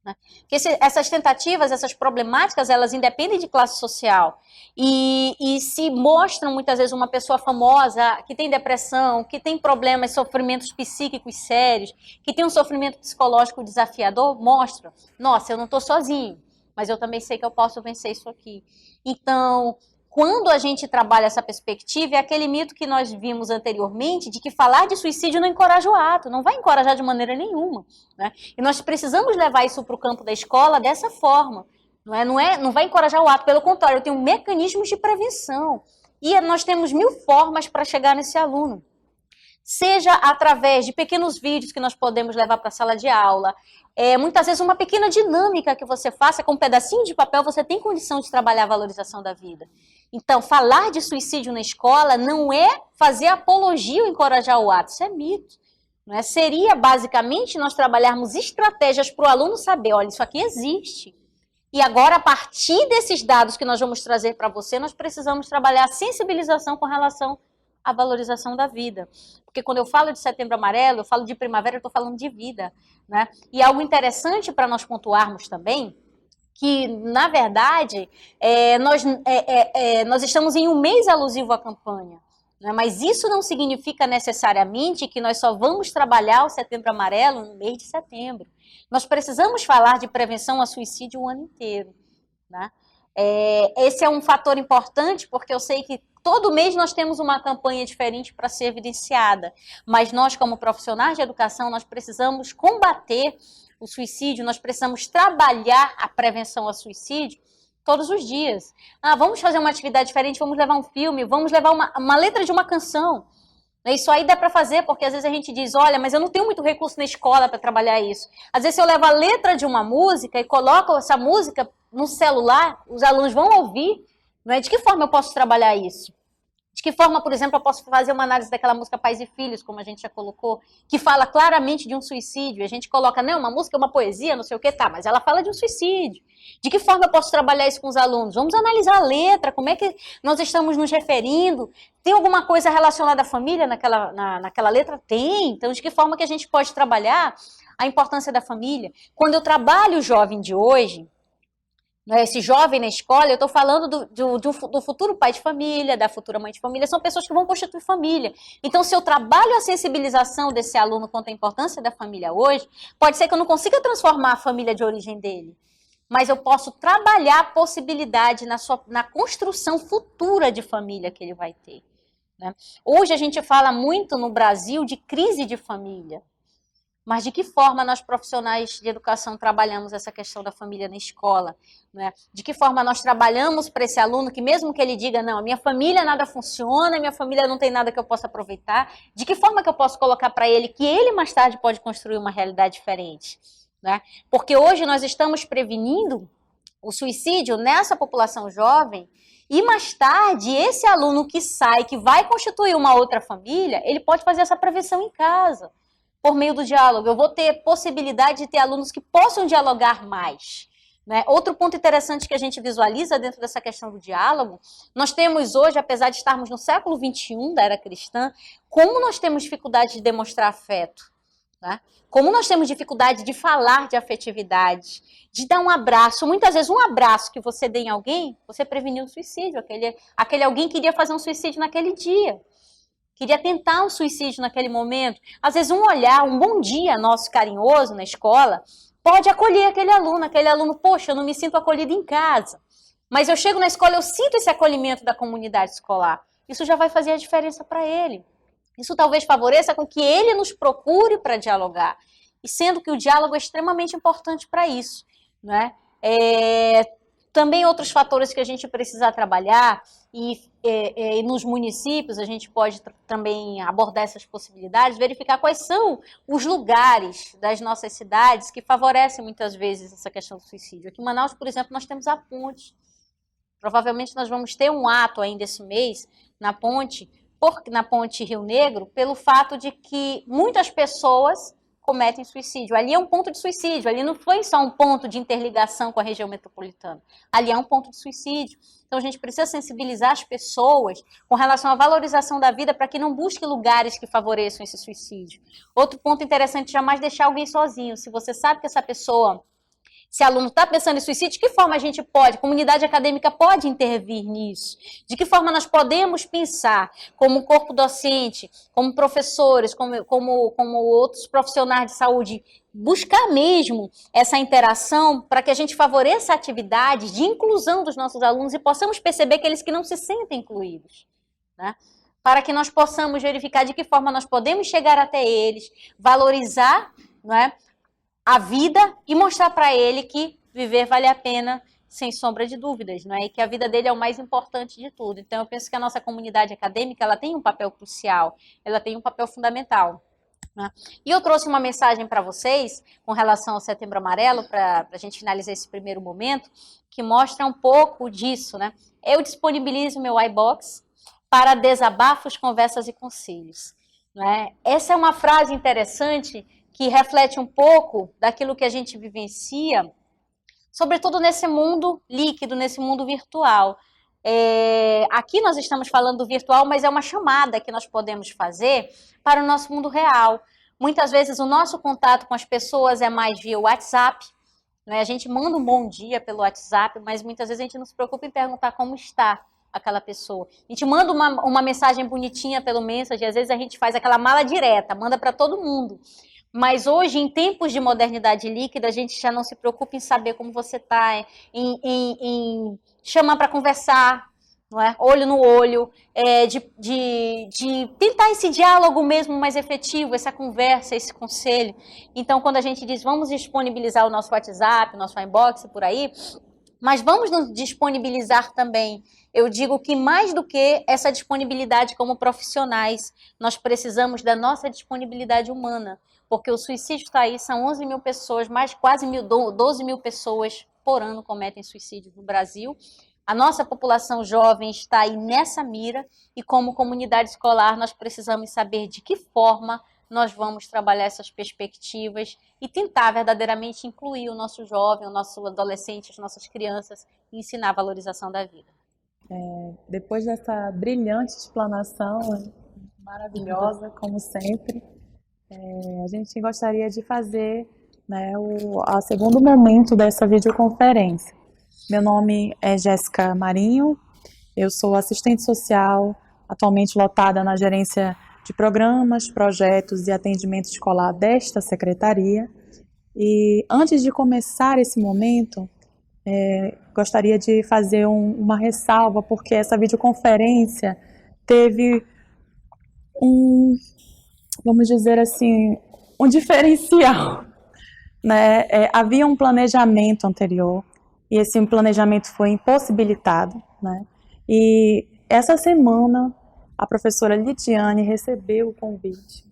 Né? Porque essas tentativas, essas problemáticas, elas independem de classe social e se mostram, muitas vezes, uma pessoa famosa que tem depressão, que tem problemas, sofrimentos psíquicos sérios, que tem um sofrimento psicológico desafiador, mostra, nossa, eu não estou sozinho, mas eu também sei que eu posso vencer isso aqui. Então, quando a gente trabalha essa perspectiva, é aquele mito que nós vimos anteriormente, de que falar de suicídio não encoraja o ato, não vai encorajar de maneira nenhuma, né? E nós precisamos levar isso para o campo da escola dessa forma. Não vai encorajar o ato, pelo contrário, eu tenho mecanismos de prevenção. E nós temos 1000 formas para chegar nesse aluno. Seja através de pequenos vídeos que nós podemos levar para a sala de aula, muitas vezes uma pequena dinâmica que você faça com um pedacinho de papel, você tem condição de trabalhar a valorização da vida. Então, falar de suicídio na escola não é fazer apologia ou encorajar o ato, isso é mito. Não é? Seria, basicamente, nós trabalharmos estratégias para o aluno saber, olha, isso aqui existe. E agora, a partir desses dados que nós vamos trazer para você, nós precisamos trabalhar a sensibilização com relação à valorização da vida. Porque quando eu falo de Setembro Amarelo, eu falo de primavera, eu estou falando de vida, né? E algo interessante para nós pontuarmos também, que, na verdade, nós estamos em um mês alusivo à campanha, né? Mas isso não significa necessariamente que nós só vamos trabalhar o Setembro Amarelo no mês de setembro. Nós precisamos falar de prevenção a suicídio o ano inteiro, né? Esse é um fator importante, porque eu sei que todo mês nós temos uma campanha diferente para ser evidenciada, mas nós, como profissionais de educação, nós precisamos combater o suicídio, nós precisamos trabalhar a prevenção ao suicídio todos os dias. Vamos fazer uma atividade diferente, vamos levar um filme, vamos levar uma letra de uma canção. Isso aí dá para fazer, porque às vezes a gente diz, olha, mas eu não tenho muito recurso na escola para trabalhar isso. Às vezes, se eu levo a letra de uma música e coloco essa música no celular, os alunos vão ouvir, não é? De que forma eu posso trabalhar isso? De que forma, por exemplo, eu posso fazer uma análise daquela música Pais e Filhos, como a gente já colocou, que fala claramente de um suicídio. A gente coloca, não, uma música, uma poesia, não sei o que, tá, mas ela fala de um suicídio. De que forma eu posso trabalhar isso com os alunos? Vamos analisar a letra, como é que nós estamos nos referindo? Tem alguma coisa relacionada à família naquela letra? Tem. Então, de que forma que a gente pode trabalhar a importância da família? Quando eu trabalho o jovem de hoje, esse jovem na escola, eu estou falando do futuro pai de família, da futura mãe de família, são pessoas que vão constituir família. Então, se eu trabalho a sensibilização desse aluno quanto à importância da família hoje, pode ser que eu não consiga transformar a família de origem dele, mas eu posso trabalhar a possibilidade na construção futura de família que ele vai ter, né? Hoje a gente fala muito no Brasil de crise de família. Mas de que forma nós, profissionais de educação, trabalhamos essa questão da família na escola? Né? De que forma nós trabalhamos para esse aluno que, mesmo que ele diga, não, a minha família nada funciona, a minha família não tem nada que eu possa aproveitar, de que forma que eu posso colocar para ele que ele mais tarde pode construir uma realidade diferente? Né? Porque hoje nós estamos prevenindo o suicídio nessa população jovem e mais tarde esse aluno que sai, que vai constituir uma outra família, ele pode fazer essa prevenção em casa, por meio do diálogo. Eu vou ter possibilidade de ter alunos que possam dialogar mais, né? Outro ponto interessante que a gente visualiza dentro dessa questão do diálogo, nós temos hoje, apesar de estarmos no século XXI da era cristã, como nós temos dificuldade de demonstrar afeto, né? Como nós temos dificuldade de falar de afetividade, de dar um abraço. Muitas vezes um abraço que você dê em alguém, você preveniu o suicídio. Aquele alguém queria fazer um suicídio naquele dia. Queria tentar um suicídio naquele momento. Às vezes um olhar, um bom dia nosso carinhoso na escola, pode acolher aquele aluno, poxa, eu não me sinto acolhido em casa. Mas eu chego na escola, eu sinto esse acolhimento da comunidade escolar. Isso já vai fazer a diferença para ele. Isso talvez favoreça com que ele nos procure para dialogar. E sendo que o diálogo é extremamente importante para isso, né? Também outros fatores que a gente precisa trabalhar, e nos municípios a gente pode também abordar essas possibilidades, verificar quais são os lugares das nossas cidades que favorecem muitas vezes essa questão do suicídio. Aqui em Manaus, por exemplo, nós temos a ponte. Provavelmente nós vamos ter um ato ainda esse mês na ponte Rio Negro, pelo fato de que muitas pessoas cometem suicídio. Ali é um ponto de suicídio, ali não foi só um ponto de interligação com a região metropolitana, ali é um ponto de suicídio. Então a gente precisa sensibilizar as pessoas com relação à valorização da vida para que não busque lugares que favoreçam esse suicídio. Outro ponto interessante, jamais deixar alguém sozinho. Se você sabe que essa pessoa Se aluno está pensando em suicídio, de que forma a gente pode, a comunidade acadêmica pode intervir nisso? De que forma nós podemos pensar, como corpo docente, como professores, como outros profissionais de saúde, buscar mesmo essa interação para que a gente favoreça atividades de inclusão dos nossos alunos e possamos perceber aqueles que não se sentem incluídos, né? Para que nós possamos verificar de que forma nós podemos chegar até eles, valorizar, né, a vida e mostrar para ele que viver vale a pena, sem sombra de dúvidas, não é? E que a vida dele é o mais importante de tudo. Então, eu penso que a nossa comunidade acadêmica ela tem um papel crucial, ela tem um papel fundamental, né? E eu trouxe uma mensagem para vocês com relação ao Setembro Amarelo, para a gente finalizar esse primeiro momento, que mostra um pouco disso, né? Eu disponibilizo meu iBox para desabafos, conversas e conselhos, né? Essa é uma frase interessante que reflete um pouco daquilo que a gente vivencia, sobretudo nesse mundo líquido, nesse mundo virtual. Aqui nós estamos falando do virtual, mas é uma chamada que nós podemos fazer para o nosso mundo real. Muitas vezes o nosso contato com as pessoas é mais via WhatsApp, né? A gente manda um bom dia pelo WhatsApp, mas muitas vezes a gente não se preocupa em perguntar como está aquela pessoa. A gente manda uma mensagem bonitinha pelo Messenger, às vezes a gente faz aquela mala direta, manda para todo mundo. Mas hoje, em tempos de modernidade líquida, a gente já não se preocupa em saber como você está, em chamar para conversar, não é? Olho no olho, de tentar esse diálogo mesmo mais efetivo, essa conversa, esse conselho. Então, quando a gente diz, vamos disponibilizar o nosso WhatsApp, o nosso inbox, por aí, mas vamos nos disponibilizar também. Eu digo que mais do que essa disponibilidade como profissionais, nós precisamos da nossa disponibilidade humana, porque o suicídio está aí, são 11 mil pessoas, mais quase 12 mil pessoas por ano cometem suicídio no Brasil. A nossa população jovem está aí nessa mira e como comunidade escolar nós precisamos saber de que forma nós vamos trabalhar essas perspectivas e tentar verdadeiramente incluir o nosso jovem, o nosso adolescente, as nossas crianças e ensinar a valorização da vida. Depois dessa brilhante explanação, maravilhosa, como sempre, a gente gostaria de fazer, né, o segundo momento dessa videoconferência. Meu nome é Jéssica Marinho, eu sou assistente social, atualmente lotada na gerência de programas, projetos e atendimento escolar desta secretaria. E antes de começar esse momento, gostaria de fazer uma ressalva, porque essa videoconferência teve vamos dizer assim, um diferencial, né? Havia um planejamento anterior e esse planejamento foi impossibilitado, né? E essa semana a professora Lidiane recebeu o convite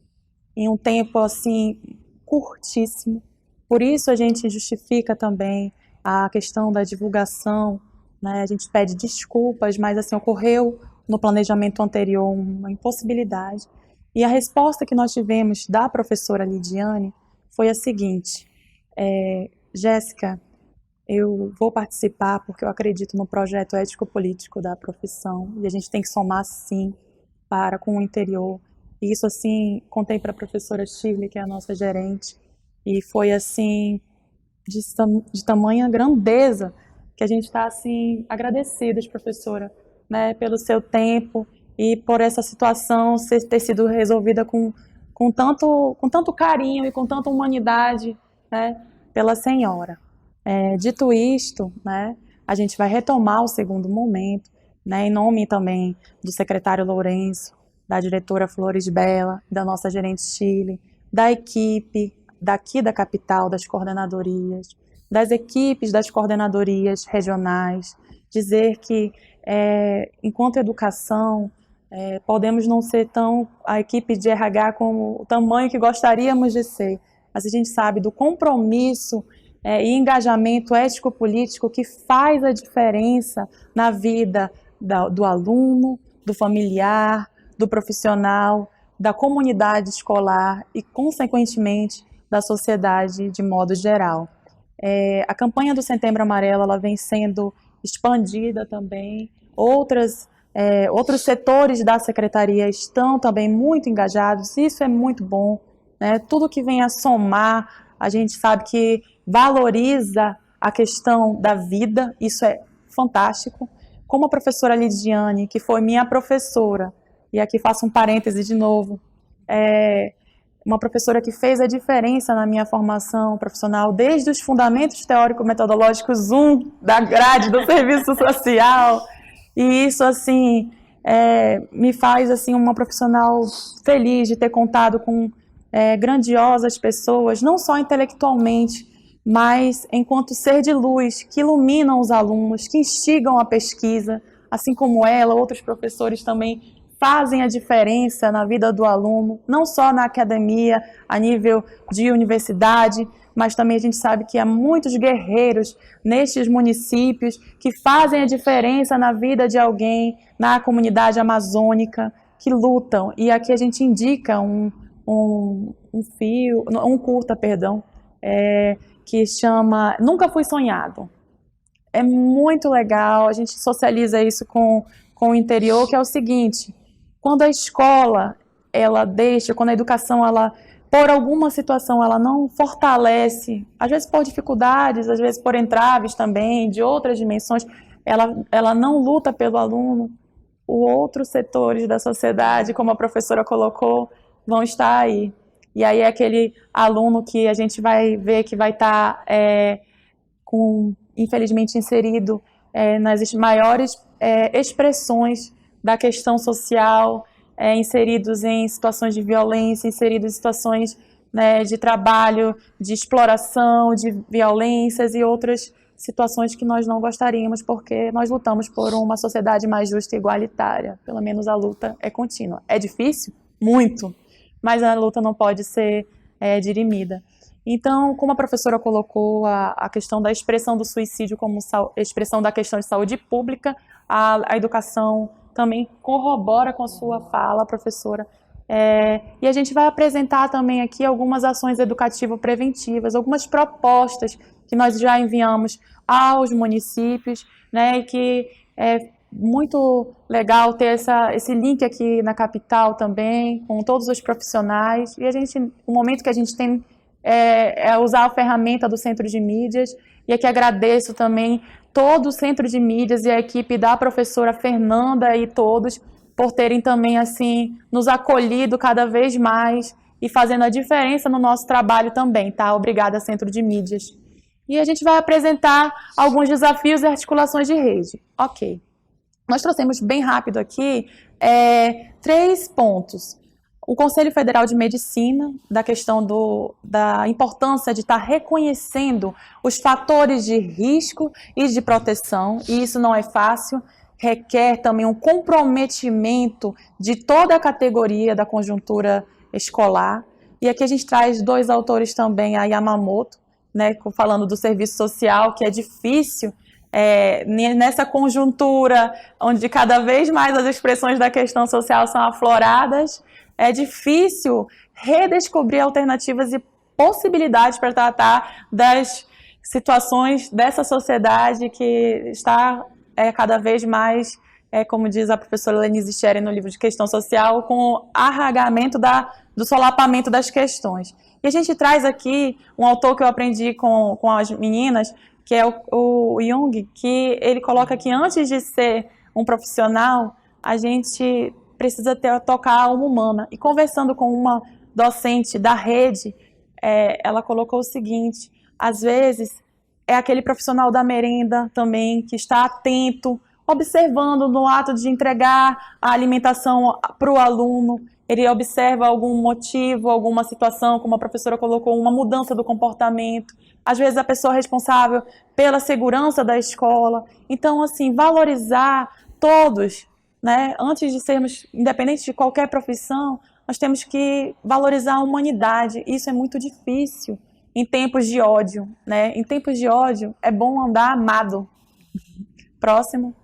em um tempo assim curtíssimo. Por isso a gente justifica também a questão da divulgação, né? A gente pede desculpas, mas assim ocorreu no planejamento anterior uma impossibilidade. E a resposta que nós tivemos da professora Lidiane foi a seguinte: Jéssica, eu vou participar porque eu acredito no projeto ético-político da profissão e a gente tem que somar sim com o interior. E isso assim, contei para a professora Shirley, que é a nossa gerente, e foi assim de tamanha grandeza que a gente está assim agradecidas, professora, né, pelo seu tempo e por essa situação ter sido resolvida com tanto carinho e com tanta humanidade, né, pela senhora. Dito isto, né, a gente vai retomar o segundo momento, né, em nome também do secretário Lourenço, da diretora Flores Bela, da nossa gerente Chile, da equipe daqui da capital, das coordenadorias, das equipes das coordenadorias regionais, dizer que, enquanto educação, podemos não ser a equipe de RH como o tamanho que gostaríamos de ser, mas a gente sabe do compromisso e engajamento ético-político que faz a diferença na vida do aluno, do familiar, do profissional, da comunidade escolar e, consequentemente, da sociedade de modo geral. A campanha do Setembro Amarelo ela vem sendo expandida também, outros setores da secretaria estão também muito engajados, isso é muito bom, né? Tudo que vem a somar, a gente sabe que valoriza a questão da vida, isso é fantástico. Como a professora Lidiane, que foi minha professora, e aqui faço um parêntese de novo, uma professora que fez a diferença na minha formação profissional, desde os fundamentos teórico-metodológicos 1 da grade do serviço social, e isso, assim, me faz, assim, uma profissional feliz de ter contado com grandiosas pessoas, não só intelectualmente, mas enquanto ser de luz, que iluminam os alunos, que instigam a pesquisa, assim como ela, outros professores também fazem a diferença na vida do aluno, não só na academia, a nível de universidade, mas também a gente sabe que há muitos guerreiros nestes municípios que fazem a diferença na vida de alguém, na comunidade amazônica, que lutam. E aqui a gente indica um curta, que chama Nunca Fui Sonhado. É muito legal, a gente socializa isso com o interior, que é o seguinte: quando a escola, quando a educação, por alguma situação, ela não fortalece, às vezes por dificuldades, às vezes por entraves também, de outras dimensões, ela não luta pelo aluno, os outros setores da sociedade, como a professora colocou, vão estar aí. E aí é aquele aluno que a gente vai ver que vai estar, infelizmente, inserido nas maiores expressões da questão social, inseridos em situações de violência, inseridos em situações, né, de trabalho, de exploração, de violências e outras situações que nós não gostaríamos, porque nós lutamos por uma sociedade mais justa e igualitária. Pelo menos a luta é contínua. É difícil? Muito. Mas a luta não pode ser dirimida. Então, como a professora colocou a questão da expressão do suicídio como expressão da questão de saúde pública, a educação também corrobora com a sua fala, professora. E a gente vai apresentar também aqui algumas ações educativo-preventivas, algumas propostas que nós já enviamos aos municípios, né, e que é muito legal ter esse link aqui na capital também, com todos os profissionais. E o momento que a gente tem é usar a ferramenta do Centro de Mídias. E aqui agradeço também todo o Centro de Mídias e a equipe da professora Fernanda e todos por terem também, assim, nos acolhido cada vez mais e fazendo a diferença no nosso trabalho também, tá? Obrigada, Centro de Mídias. E a gente vai apresentar alguns desafios e articulações de rede. Ok. Nós trouxemos bem rápido aqui 3 pontos. O Conselho Federal de Medicina, da questão da importância de estar reconhecendo os fatores de risco e de proteção, e isso não é fácil, requer também um comprometimento de toda a categoria da conjuntura escolar. E aqui a gente traz 2 autores também, a Yamamoto, né, falando do serviço social, que é difícil, nessa conjuntura onde cada vez mais as expressões da questão social são afloradas, é difícil redescobrir alternativas e possibilidades para tratar das situações dessa sociedade que está cada vez mais, como diz a professora Lenise Scherrer no livro de Questão Social, com o arragamento do solapamento das questões. E a gente traz aqui um autor que eu aprendi com as meninas, que é o Jung, que ele coloca que antes de ser um profissional, a gente precisa tocar a alma humana. E conversando com uma docente da rede, ela colocou o seguinte: às vezes é aquele profissional da merenda também que está atento, observando no ato de entregar a alimentação para o aluno, ele observa algum motivo, alguma situação, como a professora colocou, uma mudança do comportamento. Às vezes a pessoa responsável pela segurança da escola. Então, assim, valorizar todos, né? Antes de sermos independentes de qualquer profissão, nós temos que valorizar a humanidade. Isso é muito difícil em tempos de ódio, né? Em tempos de ódio, é bom andar amado. Próximo.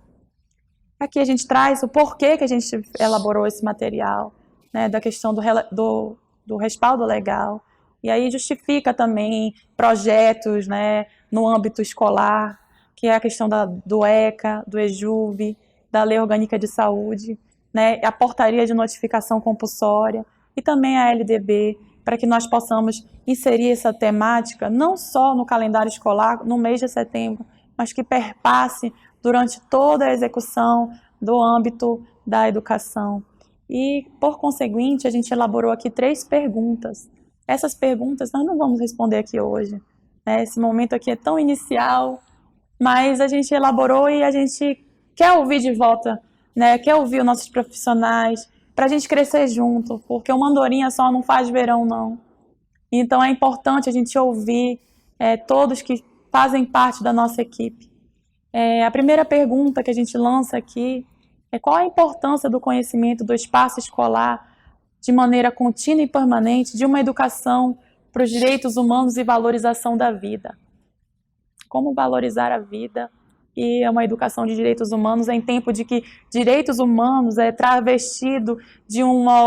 Aqui a gente traz o porquê que a gente elaborou esse material, né? Da questão do respaldo legal. E aí justifica também projetos, né, no âmbito escolar, que é a questão do ECA, do EJUV, da Lei Orgânica de Saúde, né, a portaria de notificação compulsória e também a LDB, para que nós possamos inserir essa temática não só no calendário escolar, no mês de setembro, mas que perpasse durante toda a execução do âmbito da educação. E, por conseguinte, a gente elaborou aqui 3 perguntas. Essas perguntas nós não vamos responder aqui hoje, né? Esse momento aqui é tão inicial, mas a gente elaborou e a gente quer ouvir de volta, né? Quer ouvir os nossos profissionais, para a gente crescer junto, porque uma andorinha só não faz verão, não. Então é importante a gente ouvir todos que fazem parte da nossa equipe. A primeira pergunta que a gente lança aqui é: qual a importância do conhecimento do espaço escolar de maneira contínua e permanente de uma educação para os direitos humanos e valorização da vida? Como valorizar a vida e uma educação de direitos humanos em tempo de que direitos humanos é travestido de uma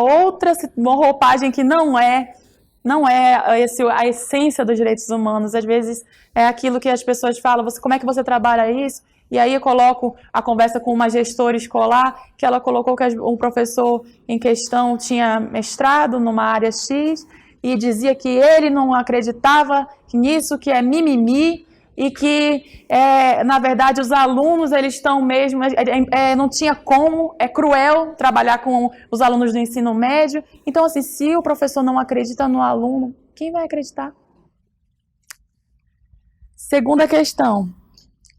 roupagem que não é a essência dos direitos humanos. Às vezes é aquilo que as pessoas falam: como é que você trabalha isso? E aí eu coloco a conversa com uma gestora escolar, que ela colocou que um professor em questão tinha mestrado numa área X e dizia que ele não acreditava nisso, que é mimimi, e que, na verdade, os alunos, eles estão mesmo... não tinha como, é cruel trabalhar com os alunos do ensino médio. Então, assim, se o professor não acredita no aluno, quem vai acreditar? Segunda questão: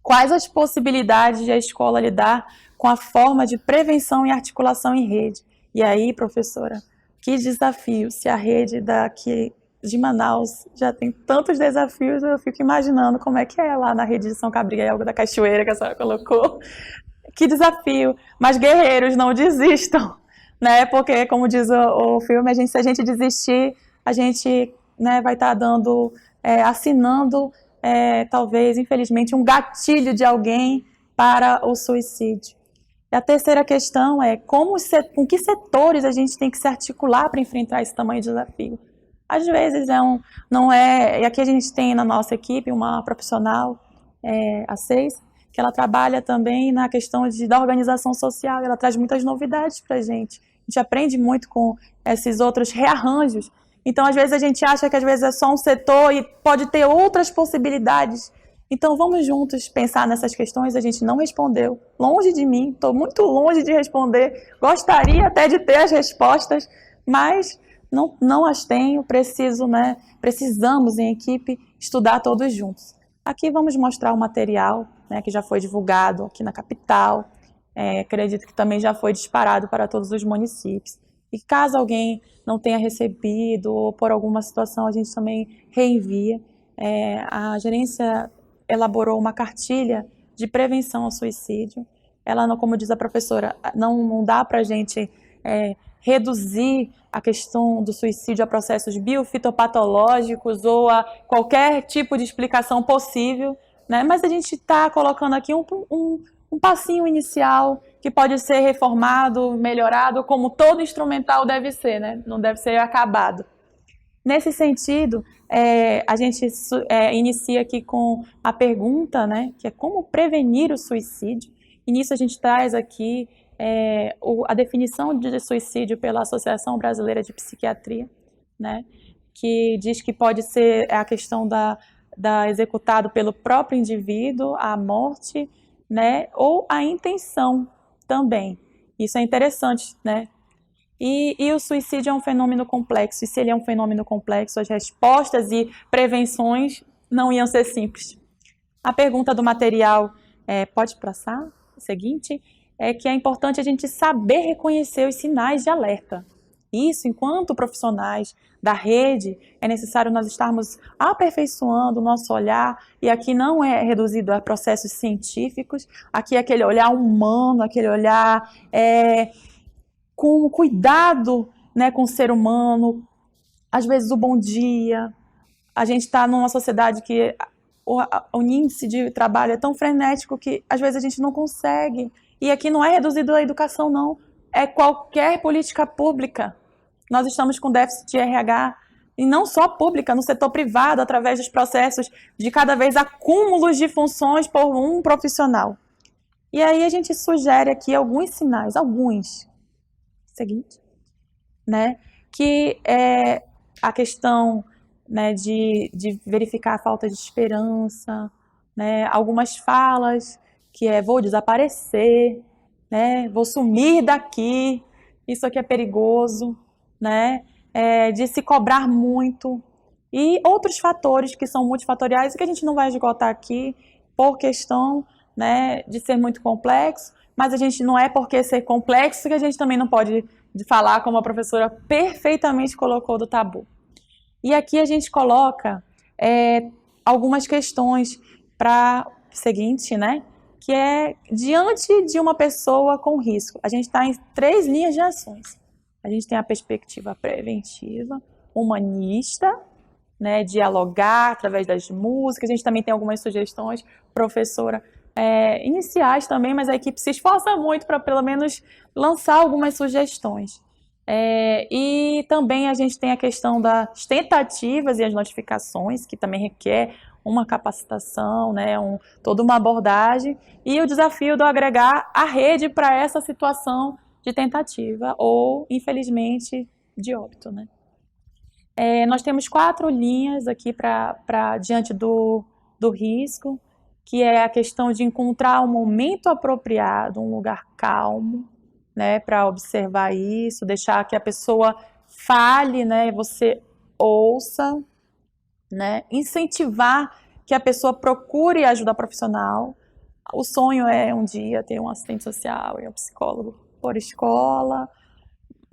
quais as possibilidades de a escola lidar com a forma de prevenção e articulação em rede? E aí, professora, que desafio, se a rede daqui de Manaus já tem tantos desafios, eu fico imaginando como é que é lá na rede de São Gabriel da Cachoeira, que a senhora colocou. Que desafio! Mas guerreiros, não desistam, né? Porque, como diz o filme, se a gente desistir, a gente, né, vai estar assinando, talvez, infelizmente, um gatilho de alguém para o suicídio. E a terceira questão é: com que setores a gente tem que se articular para enfrentar esse tamanho de desafio? Às vezes não é... E aqui a gente tem na nossa equipe uma profissional, a 6, que ela trabalha também na questão da organização social. Ela traz muitas novidades para a gente. A gente aprende muito com esses outros rearranjos. Então, às vezes, a gente acha que às vezes é só um setor e pode ter outras possibilidades. Então, vamos juntos pensar nessas questões. A gente não respondeu. Longe de mim, estou muito longe de responder. Gostaria até de ter as respostas, mas não as tenho. Precisamos, em equipe, estudar todos juntos. Aqui vamos mostrar o material, né, que já foi divulgado aqui na capital. Acredito que também já foi disparado para todos os municípios. E caso alguém não tenha recebido ou por alguma situação, a gente também reenvia. A gerência elaborou uma cartilha de prevenção ao suicídio. Ela, não, como diz a professora, não dá para a gente reduzir a questão do suicídio a processos biofitopatológicos ou a qualquer tipo de explicação possível, né? Mas a gente está colocando aqui um passinho inicial que pode ser reformado, melhorado, como todo instrumental deve ser, né? Não deve ser acabado. Nesse sentido, a gente inicia aqui com a pergunta, né, que é: como prevenir o suicídio? E nisso a gente traz aqui a definição de suicídio pela Associação Brasileira de Psiquiatria, né, que diz que pode ser a questão da executado pelo próprio indivíduo, a morte, né, ou a intenção também. Isso é interessante, né? E o suicídio é um fenômeno complexo, e se ele é um fenômeno complexo, as respostas e prevenções não iam ser simples. A pergunta do material, pode passar? O seguinte, é que é importante a gente saber reconhecer os sinais de alerta. Isso, enquanto profissionais da rede, é necessário nós estarmos aperfeiçoando o nosso olhar, e aqui não é reduzido a processos científicos, aqui é aquele olhar humano, aquele olhar com cuidado, né, com o ser humano. Às vezes o bom dia. A gente está numa sociedade que o índice de trabalho é tão frenético que às vezes a gente não consegue. E aqui não é reduzido à educação, não. É qualquer política pública. Nós estamos com déficit de RH, e não só pública, no setor privado, através dos processos de cada vez acúmulos de funções por um profissional. E aí a gente sugere aqui alguns sinais, seguinte, né, que a questão, né, de verificar a falta de esperança, né, algumas falas que vou desaparecer, né, vou sumir daqui, isso aqui é perigoso, né, de se cobrar muito, e outros fatores que são multifatoriais e que a gente não vai esgotar aqui por questão, né, de ser muito complexo, mas a gente não é porque ser complexo que a gente também não pode falar, como a professora perfeitamente colocou, do tabu. E aqui a gente coloca algumas questões para o seguinte, né? Que é diante de uma pessoa com risco. A gente está em 3 linhas de ações. A gente tem a perspectiva preventiva, humanista, né? Dialogar através das músicas. A gente também tem algumas sugestões, professora, iniciais também, mas a equipe se esforça muito para pelo menos lançar algumas sugestões. E também a gente tem a questão das tentativas e as notificações, que também requer uma capacitação, né, toda uma abordagem, e o desafio do agregar a rede para essa situação de tentativa ou, infelizmente, de óbito, né? Nós temos 4 linhas aqui para diante do risco, que é a questão de encontrar um momento apropriado, um lugar calmo, né, para observar isso, deixar que a pessoa fale, né, você ouça, né, incentivar que a pessoa procure ajuda profissional. O sonho é um dia ter um assistente social e um psicólogo por escola,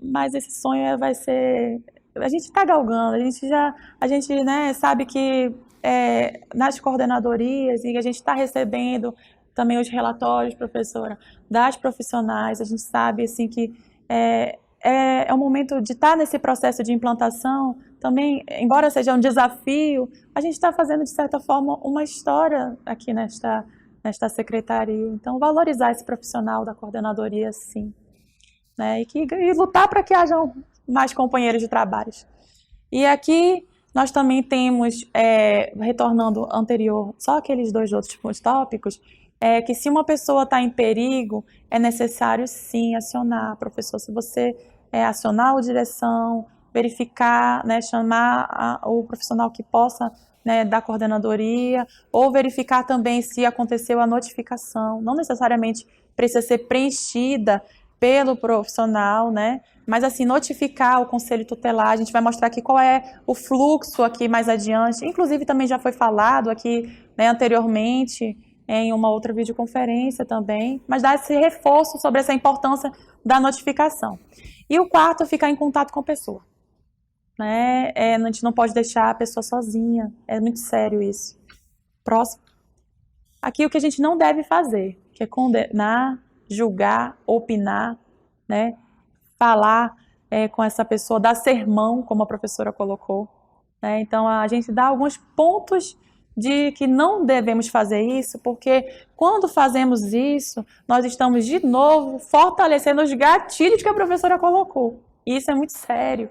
mas esse sonho vai ser... A gente está galgando, a gente, né, sabe que nas coordenadorias, e a gente está recebendo também os relatórios, professora, das profissionais, a gente sabe assim que é o momento de estar nesse processo de implantação também, embora seja um desafio, a gente está fazendo, de certa forma, uma história aqui nesta secretaria. Então, valorizar esse profissional da coordenadoria, sim, né? E lutar para que hajam mais companheiros de trabalho. E aqui nós também temos, retornando anterior, só aqueles 2 outros tópicos, que se uma pessoa está em perigo, é necessário sim acionar, professor. Se você acionar a direção, verificar, né, chamar o profissional que possa, né, da coordenadoria, ou verificar também se aconteceu a notificação. Não necessariamente precisa ser preenchida pelo profissional, né? Mas assim, notificar o conselho tutelar. A gente vai mostrar aqui qual é o fluxo aqui mais adiante. Inclusive também já foi falado aqui, né, anteriormente, em uma outra videoconferência também, mas dá esse reforço sobre essa importância da notificação. E o 4, ficar em contato com a pessoa, né? A gente não pode deixar a pessoa sozinha, é muito sério isso. Próximo. Aqui o que a gente não deve fazer, que é condenar, julgar, opinar, né? Falar com essa pessoa, dar sermão, como a professora colocou, né? Então a gente dá alguns pontos de que não devemos fazer isso, porque quando fazemos isso, nós estamos de novo fortalecendo os gatilhos que a professora colocou. E isso é muito sério,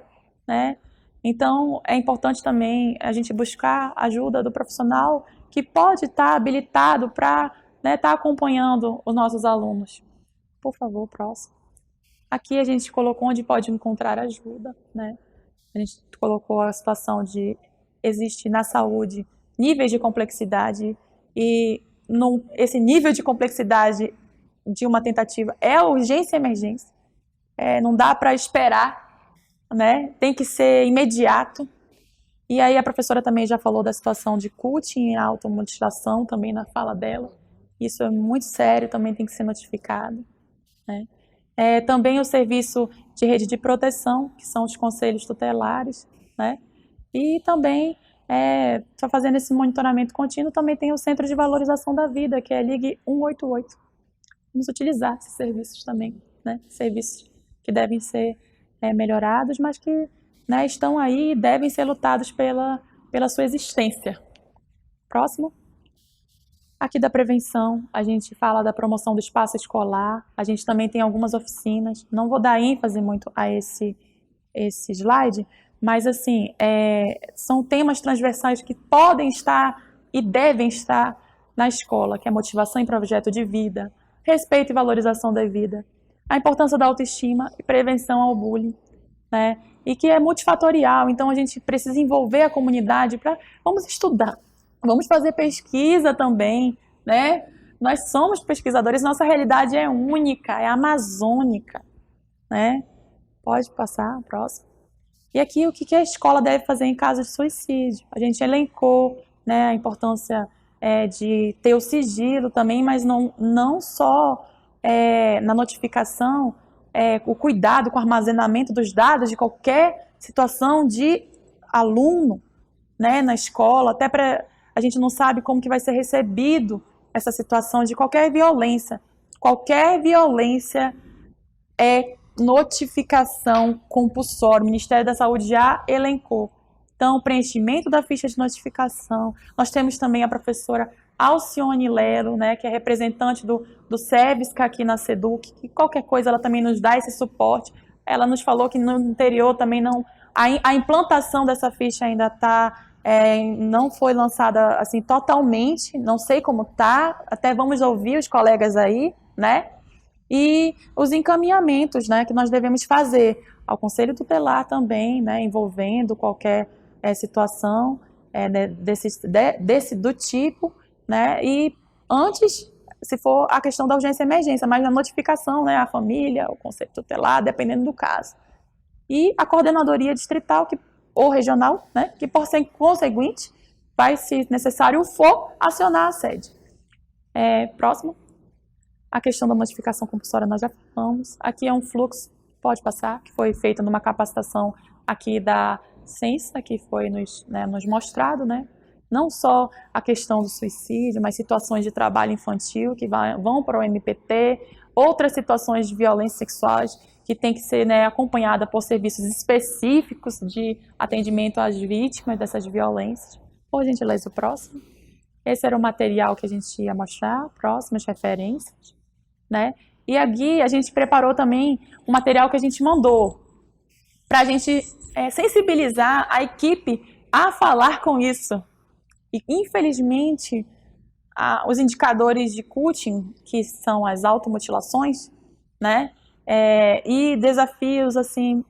né? Então, é importante também a gente buscar a ajuda do profissional que pode estar habilitado para, né, estar acompanhando os nossos alunos. Por favor, próximo. Aqui a gente colocou onde pode encontrar ajuda, né? A gente colocou a situação de existe na saúde níveis de complexidade e esse nível de complexidade de uma tentativa é urgência e emergência. Não dá para esperar, né? Tem que ser imediato. E aí a professora também já falou da situação de cutting e automutilação também na fala dela. Isso é muito sério, também tem que ser notificado, né? Também o serviço de rede de proteção, que são os conselhos tutelares, né? E também, só fazendo esse monitoramento contínuo, também tem o Centro de Valorização da Vida, que é a Ligue 188. Vamos utilizar esses serviços também, né? Serviços que devem ser melhorados, mas que, né, estão aí e devem ser lutados pela sua existência. Próximo. Aqui da prevenção, a gente fala da promoção do espaço escolar, a gente também tem algumas oficinas, não vou dar ênfase muito a esse slide, mas assim, são temas transversais que podem estar e devem estar na escola, que é motivação e projeto de vida, respeito e valorização da vida, a importância da autoestima e prevenção ao bullying, né? e que é multifatorial. Então, a gente precisa envolver a comunidade para... Vamos estudar, vamos fazer pesquisa também, né? Nós somos pesquisadores, nossa realidade é única, é amazônica, né? Pode passar, próximo. E aqui, o que a escola deve fazer em caso de suicídio? A gente elencou, né, a importância de ter o sigilo também, mas não só na notificação, o cuidado com o armazenamento dos dados de qualquer situação de aluno, né, na escola, até para a gente não sabe como que vai ser recebido essa situação de qualquer violência. Qualquer violência é notificação compulsória. O Ministério da Saúde já elencou. Então, preenchimento da ficha de notificação. Nós temos também a professora Alcione Lero, né, que é representante do SEVSCA aqui na SEDUC, que qualquer coisa ela também nos dá esse suporte. Ela nos falou que no interior também não... A implantação dessa ficha ainda não foi lançada assim totalmente, não sei como está, até vamos ouvir os colegas aí, né? E os encaminhamentos, né, que nós devemos fazer ao Conselho Tutelar também, né, envolvendo qualquer situação do tipo, né, e antes, se for a questão da urgência e emergência, mas na notificação, né, a família, o Conselho Tutelar, dependendo do caso. E a coordenadoria distrital ou regional, né, que por ser conseguinte, vai, se necessário for, acionar a sede. Próximo. A questão da notificação compulsória nós já falamos. Aqui é um fluxo, pode passar, que foi feito numa capacitação aqui da Censa, que foi nos mostrado, né? Não só a questão do suicídio, mas situações de trabalho infantil que vão para o MPT, outras situações de violência sexuais que tem que ser, né, acompanhada por serviços específicos de atendimento às vítimas dessas violências. Por gentileza, o próximo. Esse era o material que a gente ia mostrar, próximas referências, né? E aqui a gente preparou também um material que a gente mandou para a gente sensibilizar a equipe a falar com isso. E, infelizmente, os indicadores de Cushing, que são as automutilações, né? E desafios, assim,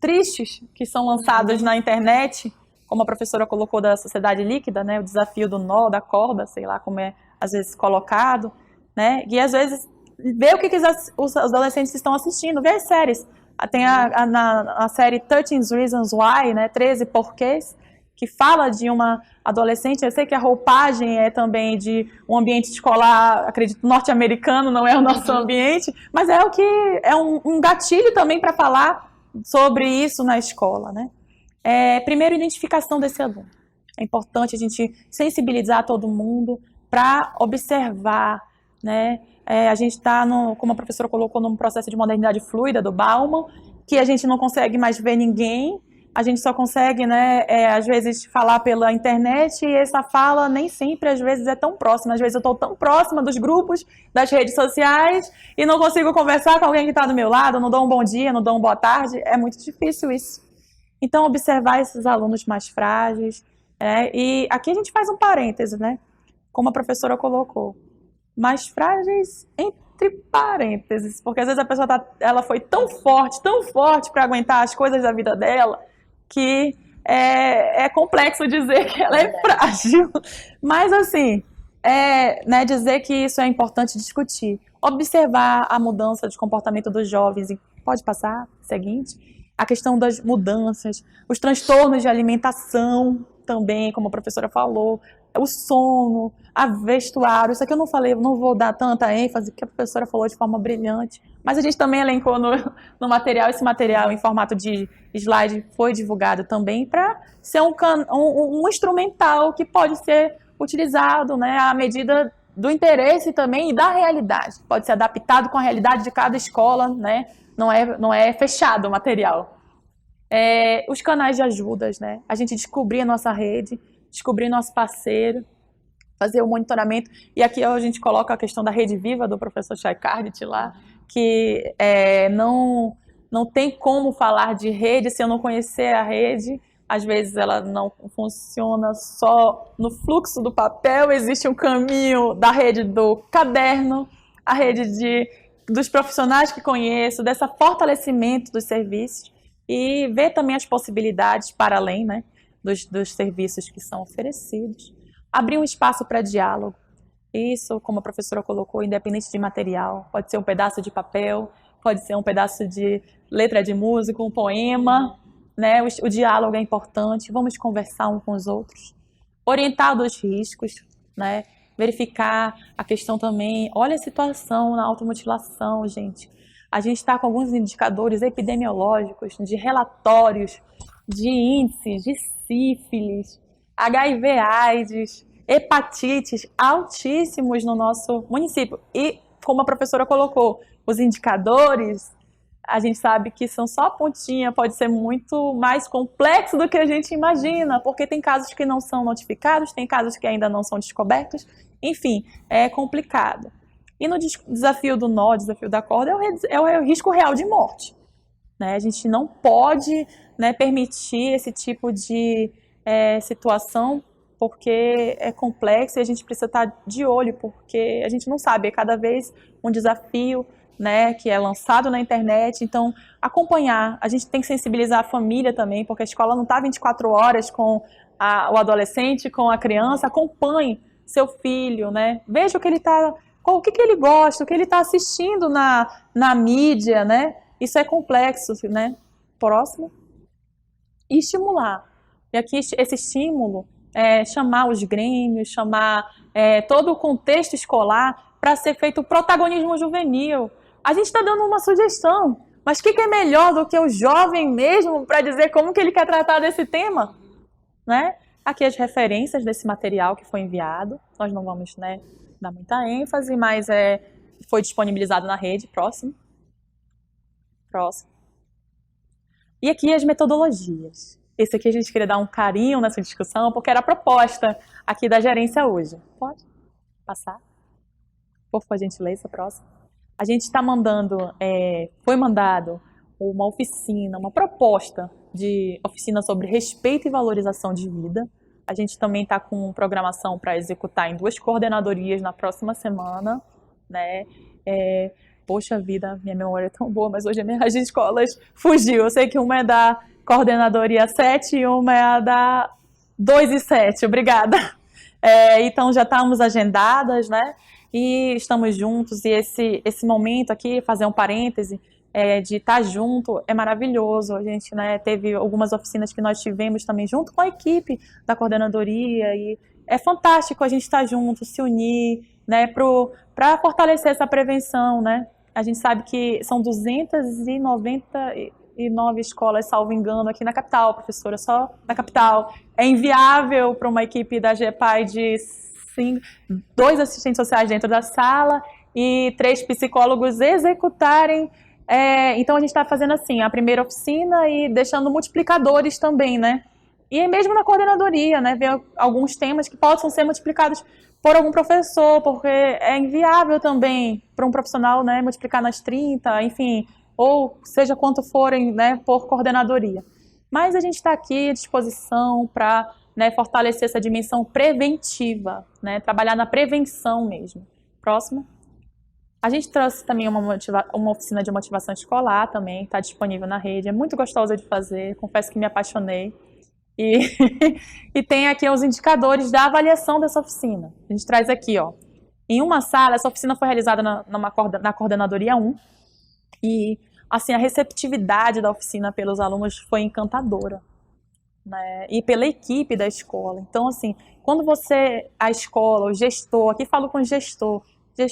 tristes que são lançados na internet, como a professora colocou da sociedade líquida, né? O desafio do nó, da corda, sei lá como é, às vezes, colocado, né? E, às vezes, ver o que os adolescentes estão assistindo, ver as séries. Tem a série 13 Reasons Why, né? 13 porquês, que fala de uma adolescente. Eu sei que a roupagem é também de um ambiente escolar, acredito, norte-americano, não é o nosso ambiente, mas é o que é um gatilho também para falar sobre isso na escola, né? Primeiro, identificação desse aluno. É importante a gente sensibilizar todo mundo para observar, né? A gente está, como a professora colocou, num processo de modernidade fluida do Bauman, que a gente não consegue mais ver ninguém, a gente só consegue, né, às vezes, falar pela internet, e essa fala nem sempre, às vezes, é tão próxima. Às vezes eu estou tão próxima dos grupos, das redes sociais, e não consigo conversar com alguém que está do meu lado, não dou um bom dia, não dou uma boa tarde. É muito difícil isso. Então, observar esses alunos mais frágeis. E aqui a gente faz um parêntese, né, como a professora colocou. Mais frágeis entre parênteses, porque às vezes a pessoa ela foi tão forte para aguentar as coisas da vida dela, que é complexo dizer que ela é frágil. Mas, assim, né, dizer que isso é importante discutir. Observar a mudança de comportamento dos jovens. Pode passar, seguinte. A questão das mudanças, os transtornos de alimentação também, como a professora falou, o sono, a vestuário. Isso aqui eu não falei, não vou dar tanta ênfase, porque a professora falou de forma brilhante, mas a gente também elencou no material. Esse material em formato de slide foi divulgado também para ser um instrumental que pode ser utilizado, né, à medida do interesse também e da realidade. Pode ser adaptado com a realidade de cada escola, né? Não é fechado o material. Os canais de ajudas, né? A gente descobrir a nossa rede, descobrir nosso parceiro, fazer o monitoramento. E aqui a gente coloca a questão da rede viva do professor Tchaikardt lá, que não tem como falar de rede se eu não conhecer a rede. Às vezes ela não funciona só no fluxo do papel, existe um caminho da rede do caderno, a rede dos profissionais que conheço, desse fortalecimento dos serviços. e ver também as possibilidades para além, né, dos serviços que são oferecidos. Abrir um espaço para diálogo. Isso, como a professora colocou, independente de material. Pode ser um pedaço de papel, pode ser um pedaço de letra de música, um poema, né? O diálogo é importante. Vamos conversar uns com os outros. Orientar dos riscos, né? Verificar a questão também. Olha a situação na automutilação, gente. A gente está com alguns indicadores epidemiológicos, de relatórios, de índices, de sífilis, HIV/AIDS, hepatites altíssimos no nosso município. E, como a professora colocou, os indicadores, a gente sabe que são só pontinha, pode ser muito mais complexo do que a gente imagina, porque tem casos que não são notificados, tem casos que ainda não são descobertos, enfim, é complicado. E no desafio do nó, desafio da corda, é o risco real de morte. Né? A gente não pode, né, permitir esse tipo de situação, porque é complexo e a gente precisa estar de olho, porque a gente não sabe, é cada vez um desafio, né, que é lançado na internet. Então, acompanhar, a gente tem que sensibilizar a família também, porque a escola não está 24 horas com o adolescente, com a criança. Acompanhe seu filho, né, veja o que ele está, o que ele gosta, o que ele está assistindo na mídia, né, isso é complexo, né. Próximo. E estimular. E aqui esse estímulo, chamar os grêmios, chamar todo o contexto escolar para ser feito o protagonismo juvenil. A gente está dando uma sugestão, mas o que é melhor do que o jovem mesmo para dizer como que ele quer tratar desse tema? Né? Aqui as referências desse material que foi enviado, nós não vamos, né, dar muita ênfase, mas foi disponibilizado na rede. Próximo. E aqui as metodologias. Esse aqui a gente queria dar um carinho nessa discussão, porque era a proposta aqui da gerência hoje. Pode passar? Por gentileza, próximo. A gente está mandando, foi mandado uma oficina, uma proposta de oficina sobre respeito e valorização de vida. A gente também está com programação para executar em 2 coordenadorias na próxima semana, né? Poxa vida, minha memória é tão boa, mas hoje as escolas fugiu. Eu sei que uma é da coordenadoria 7 e uma é a da 2 e 7. Obrigada. Então já estamos agendadas, né? E estamos juntos. E esse momento aqui, fazer um parêntese, de estar junto é maravilhoso. A gente, né, teve algumas oficinas que nós tivemos também junto com a equipe da coordenadoria e é fantástico a gente estar junto, se unir, né, para fortalecer essa prevenção, né? A gente sabe que são 299 escolas, salvo engano, aqui na capital, professora, só na capital. É inviável para uma equipe da GEPAI de 2 assistentes sociais dentro da sala e 3 psicólogos executarem. Então a gente está fazendo assim, a primeira oficina e deixando multiplicadores também, né? E mesmo na coordenadoria, né? Ver alguns temas que possam ser multiplicados por algum professor, porque é inviável também para um profissional, né, multiplicar nas 30, enfim, ou seja quanto forem, né, por coordenadoria. Mas a gente está aqui à disposição para, né, fortalecer essa dimensão preventiva, né, trabalhar na prevenção mesmo. Próximo. A gente trouxe também uma oficina de motivação escolar também, está disponível na rede, é muito gostosa de fazer, confesso que me apaixonei. E tem aqui os indicadores da avaliação dessa oficina. A gente traz aqui, ó. Em uma sala, essa oficina foi realizada na coordenadoria 1. E, assim, a receptividade da oficina pelos alunos foi encantadora, né? E pela equipe da escola. Então, assim, quando a escola, o gestor, aqui falo com o gestor,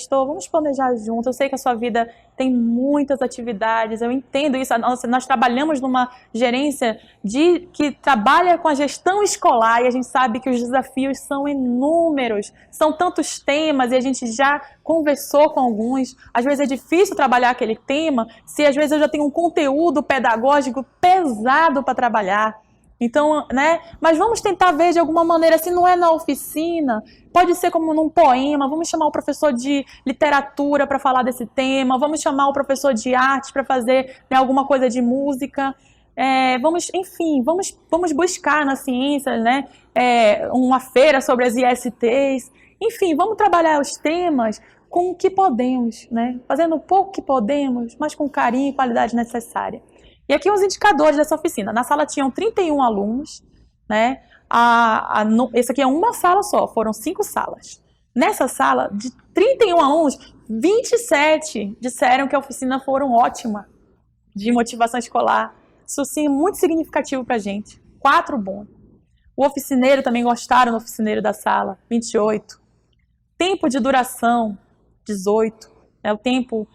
vamos planejar junto. Eu sei que a sua vida tem muitas atividades, eu entendo isso. Nós trabalhamos numa gerência que trabalha com a gestão escolar e a gente sabe que os desafios são inúmeros, são tantos temas e a gente já conversou com alguns. Às vezes é difícil trabalhar aquele tema, se às vezes eu já tenho um conteúdo pedagógico pesado para trabalhar. Então, né? Mas vamos tentar ver de alguma maneira, se não é na oficina, pode ser como num poema, vamos chamar o professor de literatura para falar desse tema, vamos chamar o professor de arte para fazer, né, alguma coisa de música. Vamos buscar na ciência, né, uma feira sobre as ISTs. Enfim, vamos trabalhar os temas com o que podemos, né? Fazendo o pouco que podemos, mas com carinho e qualidade necessária. E aqui os indicadores dessa oficina. Na sala tinham 31 alunos, né? Esse aqui é uma sala só, foram 5 salas. Nessa sala, de 31 alunos, 27 disseram que a oficina foram ótima de motivação escolar. Isso sim é muito significativo para a gente. 4 bons. O oficineiro também gostaram do oficineiro da sala, 28. Tempo de duração, 18. O tempo,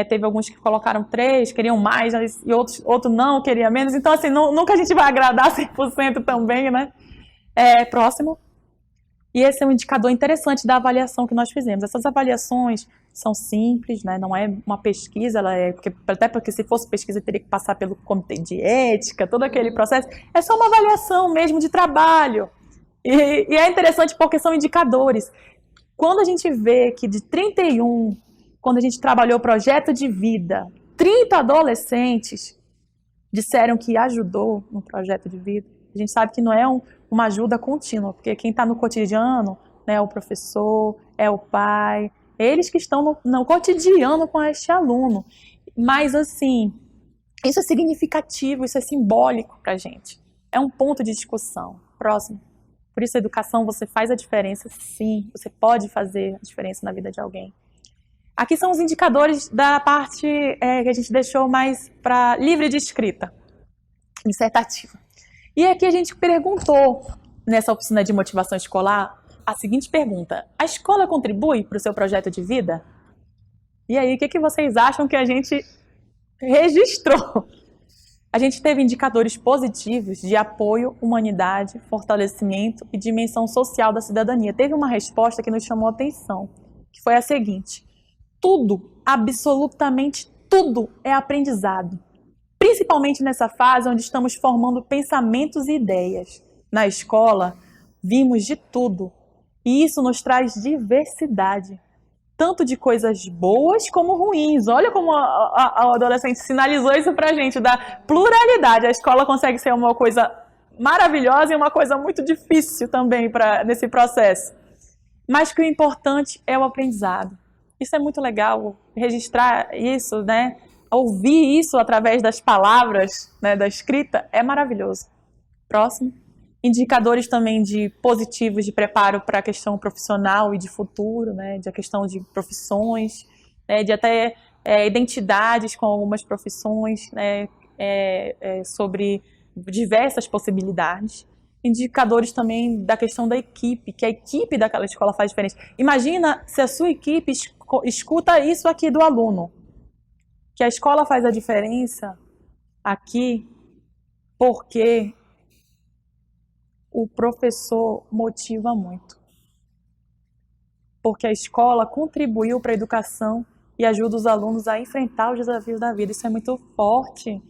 teve alguns que colocaram 3, queriam mais, e outro não, queria menos. Então, assim, nunca a gente vai agradar 100% também, né? Próximo. E esse é um indicador interessante da avaliação que nós fizemos. Essas avaliações são simples, né? Não é uma pesquisa, até porque se fosse pesquisa teria que passar pelo comitê de ética, todo aquele processo. É só uma avaliação mesmo de trabalho. E é interessante porque são indicadores. Quando a gente vê que de 31, quando a gente trabalhou o projeto de vida, 30 adolescentes disseram que ajudou no projeto de vida, a gente sabe que não é uma ajuda contínua, porque quem está no cotidiano, né, é o professor, é o pai, eles que estão no cotidiano com este aluno. Mas, assim, isso é significativo, isso é simbólico para a gente. É um ponto de discussão. Próximo. Por isso, a educação, você faz a diferença, sim. Você pode fazer a diferença na vida de alguém. Aqui são os indicadores da parte que a gente deixou mais para livre de escrita, dissertativa. E aqui a gente perguntou, nessa oficina de motivação escolar, a seguinte pergunta: a escola contribui para o seu projeto de vida? E aí, o que vocês acham que a gente registrou? A gente teve indicadores positivos de apoio, humanidade, fortalecimento e dimensão social da cidadania. Teve uma resposta que nos chamou a atenção, que foi a seguinte: tudo, absolutamente tudo é aprendizado. Principalmente nessa fase onde estamos formando pensamentos e ideias. Na escola, vimos de tudo. E isso nos traz diversidade. Tanto de coisas boas como ruins. Olha como a adolescente sinalizou isso pra gente, da pluralidade. A escola consegue ser uma coisa maravilhosa e uma coisa muito difícil também nesse processo. Mas que o importante é o aprendizado. Isso é muito legal, registrar isso, né? Ouvir isso através das palavras, né, da escrita, é maravilhoso. Próximo. Indicadores também positivos de preparo para a questão profissional e de futuro, né, de a questão de profissões, né, de até identidades com algumas profissões, né, sobre diversas possibilidades. Indicadores também da questão da equipe, que a equipe daquela escola faz diferença. Imagina se a sua equipe escuta isso aqui do aluno, que a escola faz a diferença aqui porque o professor motiva muito. Porque a escola contribuiu para a educação e ajuda os alunos a enfrentar os desafios da vida. Isso é muito forte.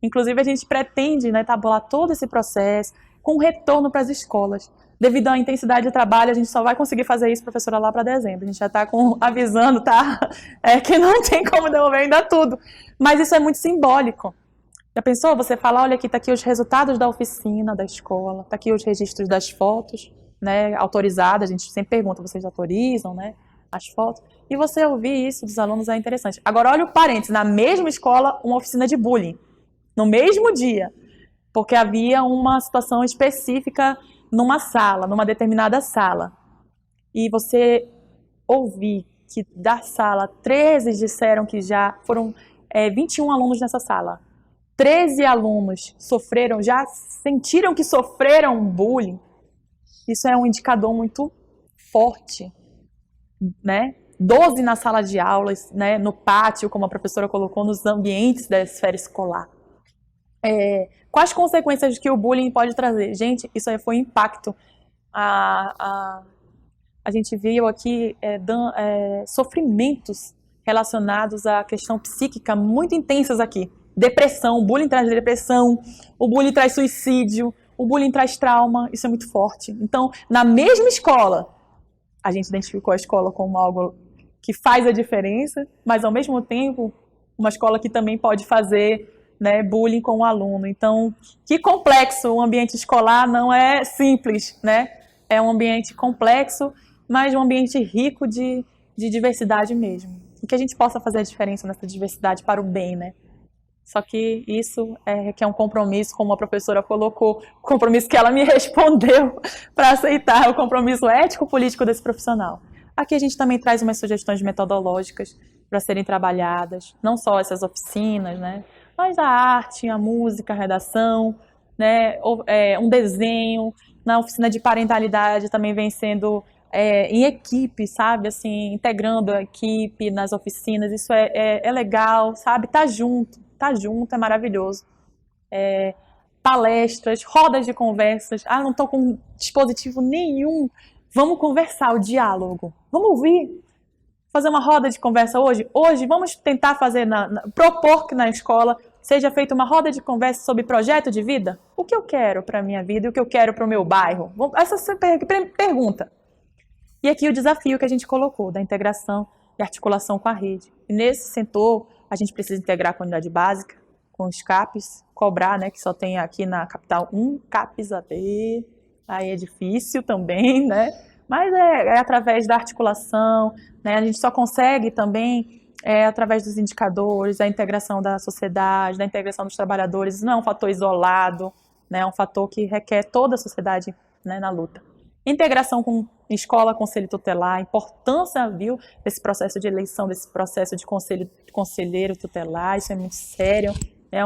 Inclusive, a gente pretende, né, tabular todo esse processo com retorno para as escolas. Devido à intensidade de trabalho, a gente só vai conseguir fazer isso, professora, lá para dezembro. A gente já está avisando, tá? Que não tem como devolver ainda tudo. Mas isso é muito simbólico. Já pensou? Você fala, olha, aqui está aqui os resultados da oficina, da escola, está aqui os registros das fotos, né, autorizadas. A gente sempre pergunta, vocês autorizam, né, as fotos? E você ouvir isso dos alunos é interessante. Agora, olha o parênteses, na mesma escola, uma oficina de bullying. No mesmo dia. Porque havia uma situação específica numa sala, numa determinada sala. E você ouvir que da sala, 13 disseram que já foram 21 alunos nessa sala. 13 alunos já sentiram que sofreram bullying. Isso é um indicador muito forte, né? 12 na sala de aulas, né? No pátio, como a professora colocou, nos ambientes da esfera escolar. Quais consequências que o bullying pode trazer? Gente, isso aí foi um impacto. A gente viu aqui sofrimentos relacionados à questão psíquica muito intensas aqui. Depressão, o bullying traz depressão, o bullying traz suicídio, o bullying traz trauma, isso é muito forte. Então, na mesma escola, a gente identificou a escola como algo que faz a diferença, mas ao mesmo tempo, uma escola que também pode fazer, né, bullying com o aluno. Então, que complexo, o ambiente escolar não é simples, né? É um ambiente complexo, mas um ambiente rico de diversidade mesmo. E que a gente possa fazer a diferença nessa diversidade para o bem, né? Só que isso que é um compromisso, como a professora colocou, o compromisso que ela me respondeu para aceitar, o compromisso ético-político desse profissional. Aqui a gente também traz umas sugestões metodológicas para serem trabalhadas, não só essas oficinas, né, mas a arte, a música, a redação, né, um desenho. Na oficina de parentalidade também vem sendo em equipe, sabe, assim, integrando a equipe nas oficinas. Isso é legal, sabe, tá junto, é maravilhoso. Palestras, rodas de conversas. Ah, não estou com dispositivo nenhum. Vamos conversar, o diálogo. Vamos ouvir. Fazer uma roda de conversa hoje? Hoje vamos tentar fazer, propor que na escola seja feita uma roda de conversa sobre projeto de vida? O que eu quero para a minha vida e o que eu quero para o meu bairro? Essa pergunta. E aqui o desafio que a gente colocou, da integração e articulação com a rede. E nesse setor, a gente precisa integrar a comunidade básica, com os CAPs, cobrar, né, que só tem aqui na capital um CAPs AD, aí é difícil também, né? Mas é através da articulação, né? A gente só consegue também através dos indicadores, da integração da sociedade, da integração dos trabalhadores. Isso não é um fator isolado, né? É um fator que requer toda a sociedade, né, na luta. Integração com escola, conselho tutelar, a importância, viu, desse processo de eleição, desse processo de conselheiro tutelar, isso é muito sério, é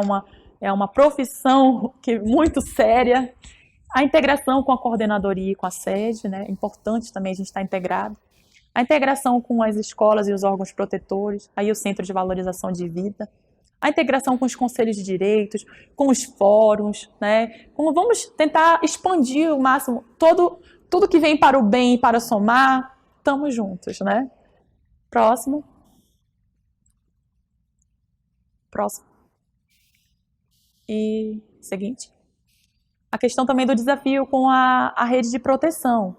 uma profissão muito séria. A integração com a coordenadoria e com a sede, né, é importante também a gente estar integrado. A integração com as escolas e os órgãos protetores, aí o Centro de Valorização de Vida. A integração com os conselhos de direitos, com os fóruns, né? Vamos tentar expandir o máximo tudo que vem para o bem e para somar, estamos juntos, né? Próximo. E seguinte. A questão também do desafio com a rede de proteção,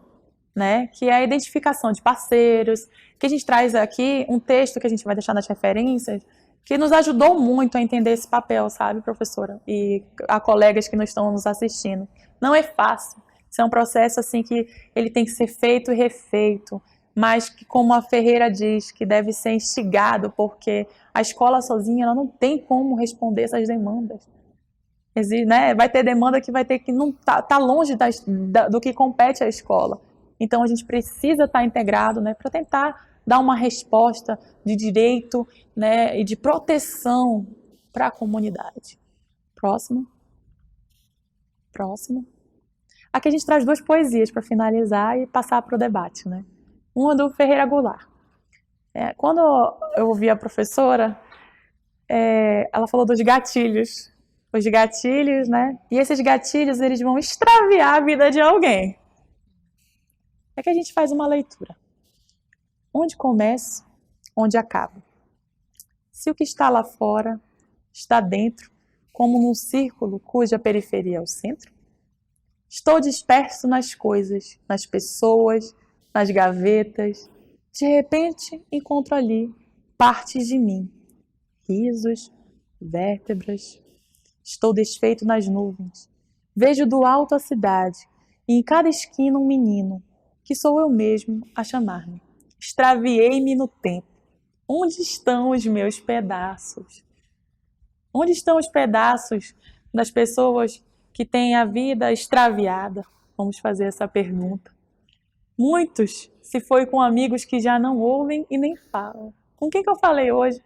né? Que é a identificação de parceiros, que a gente traz aqui um texto que a gente vai deixar nas referências, que nos ajudou muito a entender esse papel, sabe, professora? E a colegas que não estão nos assistindo. Não é fácil. Isso é um processo assim que ele tem que ser feito e refeito, mas que, como a Ferreira diz, que deve ser instigado, porque a escola sozinha ela não tem como responder essas demandas. Né? Vai ter demanda que vai ter que não tá longe do que compete à escola. Então a gente precisa estar integrado, né, para tentar dar uma resposta de direito, né, e de proteção para a comunidade. Próximo. Aqui a gente traz duas poesias para finalizar e passar para o debate, né? Uma do Ferreira Goulart. Quando eu ouvi a professora, ela falou dos gatilhos. Os gatilhos, né? E esses gatilhos, eles vão extraviar a vida de alguém. É que a gente faz uma leitura. Onde começo, onde acabo. Se o que está lá fora está dentro, como num círculo cuja periferia é o centro, estou disperso nas coisas, nas pessoas, nas gavetas. De repente, encontro ali partes de mim, risos, vértebras. Estou desfeito nas nuvens. Vejo do alto a cidade, e em cada esquina um menino, que sou eu mesmo a chamar-me. Extraviei-me no tempo. Onde estão os meus pedaços? Onde estão os pedaços das pessoas que têm a vida extraviada? Vamos fazer essa pergunta. Muitos se foi com amigos que já não ouvem e nem falam. Com quem que eu falei hoje?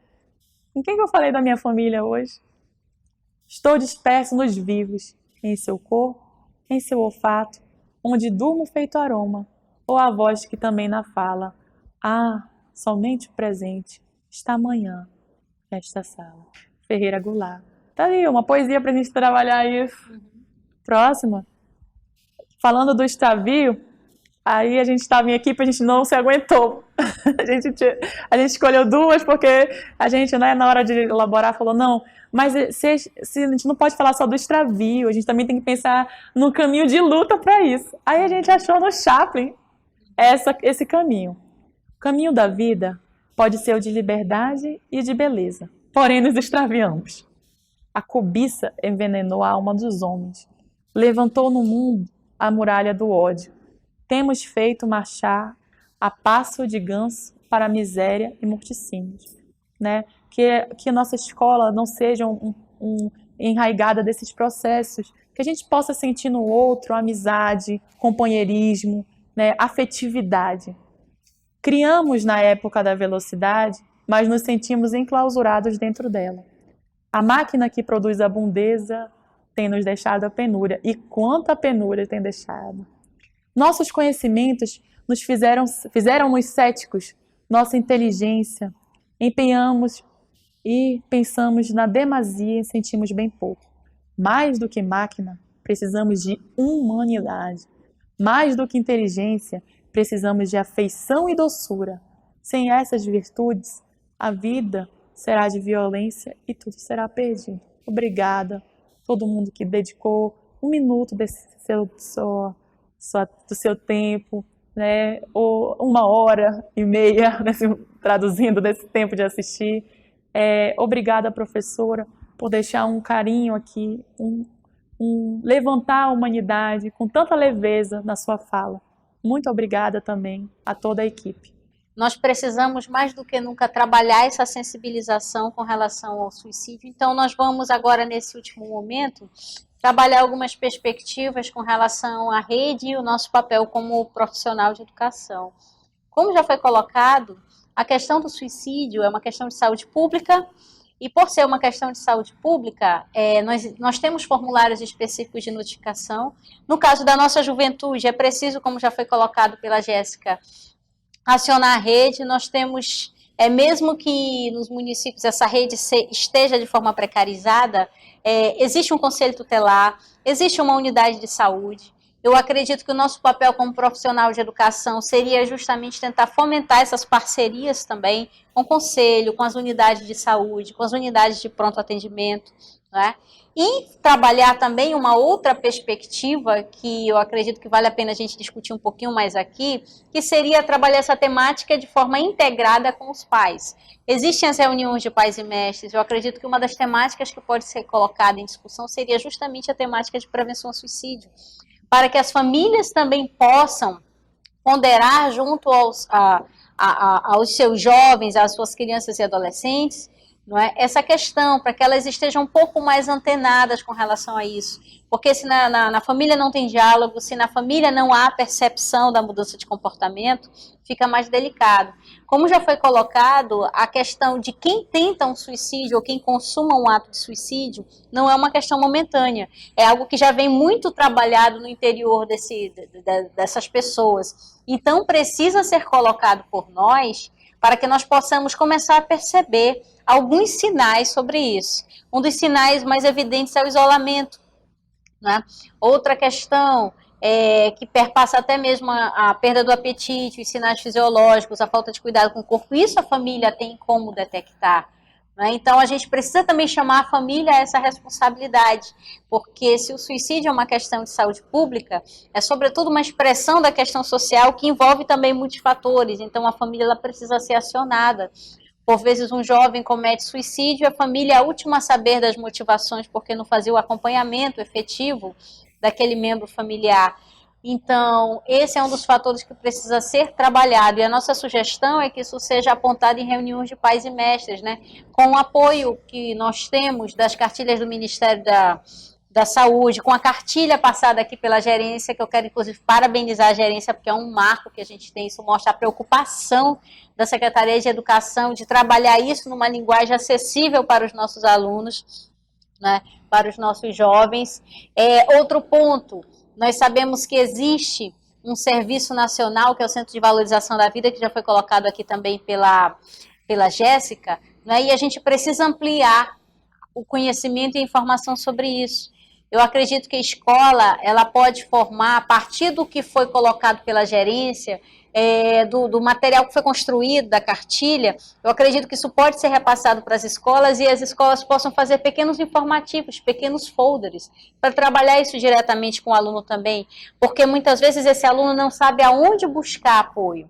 Com quem que eu falei da minha família hoje? Estou disperso nos vivos, em seu corpo, em seu olfato, onde durmo feito aroma, ou a voz que também na fala. Ah, somente o presente está amanhã nesta sala. Ferreira Goulart. Tá aí, uma poesia para a gente trabalhar isso. Próxima. Falando do extravio, aí a gente estava em equipe, a gente não se aguentou. A gente escolheu duas porque a gente, né, na hora de elaborar, falou, não, mas se a gente não pode falar só do extravio, a gente também tem que pensar no caminho de luta para isso. Aí a gente achou no Chaplin esse caminho. O caminho da vida pode ser o de liberdade e de beleza, porém nos extraviamos. A cobiça envenenou a alma dos homens, levantou no mundo a muralha do ódio. Temos feito marchar a passo de ganso para a miséria e morticínios, né? Que nossa escola não seja enraigada desses processos, que a gente possa sentir no outro amizade, companheirismo, né, afetividade. Criamos na época da velocidade, mas nos sentimos enclausurados dentro dela. A máquina que produz abundância tem nos deixado a penúria. E quanta penúria tem deixado! Nossos conhecimentos nos fizeram-nos céticos. Nossa inteligência, empenhamos e pensamos na demasia e sentimos bem pouco. Mais do que máquina, precisamos de humanidade. Mais do que inteligência, precisamos de afeição e doçura. Sem essas virtudes, a vida será de violência e tudo será perdido. Obrigada a todo mundo que dedicou um minuto do seu tempo, né, ou 1h30, né, traduzindo, desse tempo de assistir. Obrigada, professora, por deixar um carinho aqui, levantar a humanidade com tanta leveza na sua fala. Muito obrigada também a toda a equipe. Nós precisamos mais do que nunca trabalhar essa sensibilização com relação ao suicídio. Então, nós vamos agora, nesse último momento, trabalhar algumas perspectivas com relação à rede e o nosso papel como profissional de educação. Como já foi colocado, a questão do suicídio é uma questão de saúde pública, e por ser uma questão de saúde pública, nós temos formulários específicos de notificação. No caso da nossa juventude, é preciso, como já foi colocado pela Jéssica, acionar a rede. Nós temos, mesmo que nos municípios essa rede esteja de forma precarizada, existe um conselho tutelar, existe uma unidade de saúde. Eu acredito que o nosso papel como profissional de educação seria justamente tentar fomentar essas parcerias também com o conselho, com as unidades de saúde, com as unidades de pronto atendimento, né? E trabalhar também uma outra perspectiva que eu acredito que vale a pena a gente discutir um pouquinho mais aqui, que seria trabalhar essa temática de forma integrada com os pais. Existem as reuniões de pais e mestres, eu acredito que uma das temáticas que pode ser colocada em discussão seria justamente a temática de prevenção ao suicídio, para que as famílias também possam ponderar junto aos seus jovens, às suas crianças e adolescentes, não é? Essa questão, para que elas estejam um pouco mais antenadas com relação a isso. Porque se na família não tem diálogo, se na família não há percepção da mudança de comportamento, fica mais delicado. Como já foi colocado, a questão de quem tenta um suicídio ou quem consuma um ato de suicídio não é uma questão momentânea. É algo que já vem muito trabalhado no interior dessas pessoas. Então, precisa ser colocado por nós para que nós possamos começar a perceber alguns sinais sobre isso. Um dos sinais mais evidentes é o isolamento, né? Outra questão que perpassa até mesmo a perda do apetite, os sinais fisiológicos, a falta de cuidado com o corpo, isso a família tem como detectar, né? Então a gente precisa também chamar a família a essa responsabilidade, porque se o suicídio é uma questão de saúde pública, é sobretudo uma expressão da questão social que envolve também muitos fatores, então a família ela precisa ser acionada. Por vezes um jovem comete suicídio, a família é a última a saber das motivações, porque não fazia o acompanhamento efetivo daquele membro familiar. Então, esse é um dos fatores que precisa ser trabalhado, e a nossa sugestão é que isso seja apontado em reuniões de pais e mestres, né? Com o apoio que nós temos das cartilhas do Ministério da Saúde, com a cartilha passada aqui pela gerência, que eu quero inclusive parabenizar a gerência, porque é um marco que a gente tem, isso mostra a preocupação da Secretaria de Educação de trabalhar isso numa linguagem acessível para os nossos alunos, né, para os nossos jovens. Outro ponto, nós sabemos que existe um serviço nacional, que é o Centro de Valorização da Vida, que já foi colocado aqui também pela Jéssica, né, e a gente precisa ampliar o conhecimento e a informação sobre isso. Eu acredito que a escola ela pode formar, a partir do que foi colocado pela gerência, do material que foi construído, da cartilha, eu acredito que isso pode ser repassado para as escolas e as escolas possam fazer pequenos informativos, pequenos folders, para trabalhar isso diretamente com o aluno também, porque muitas vezes esse aluno não sabe aonde buscar apoio,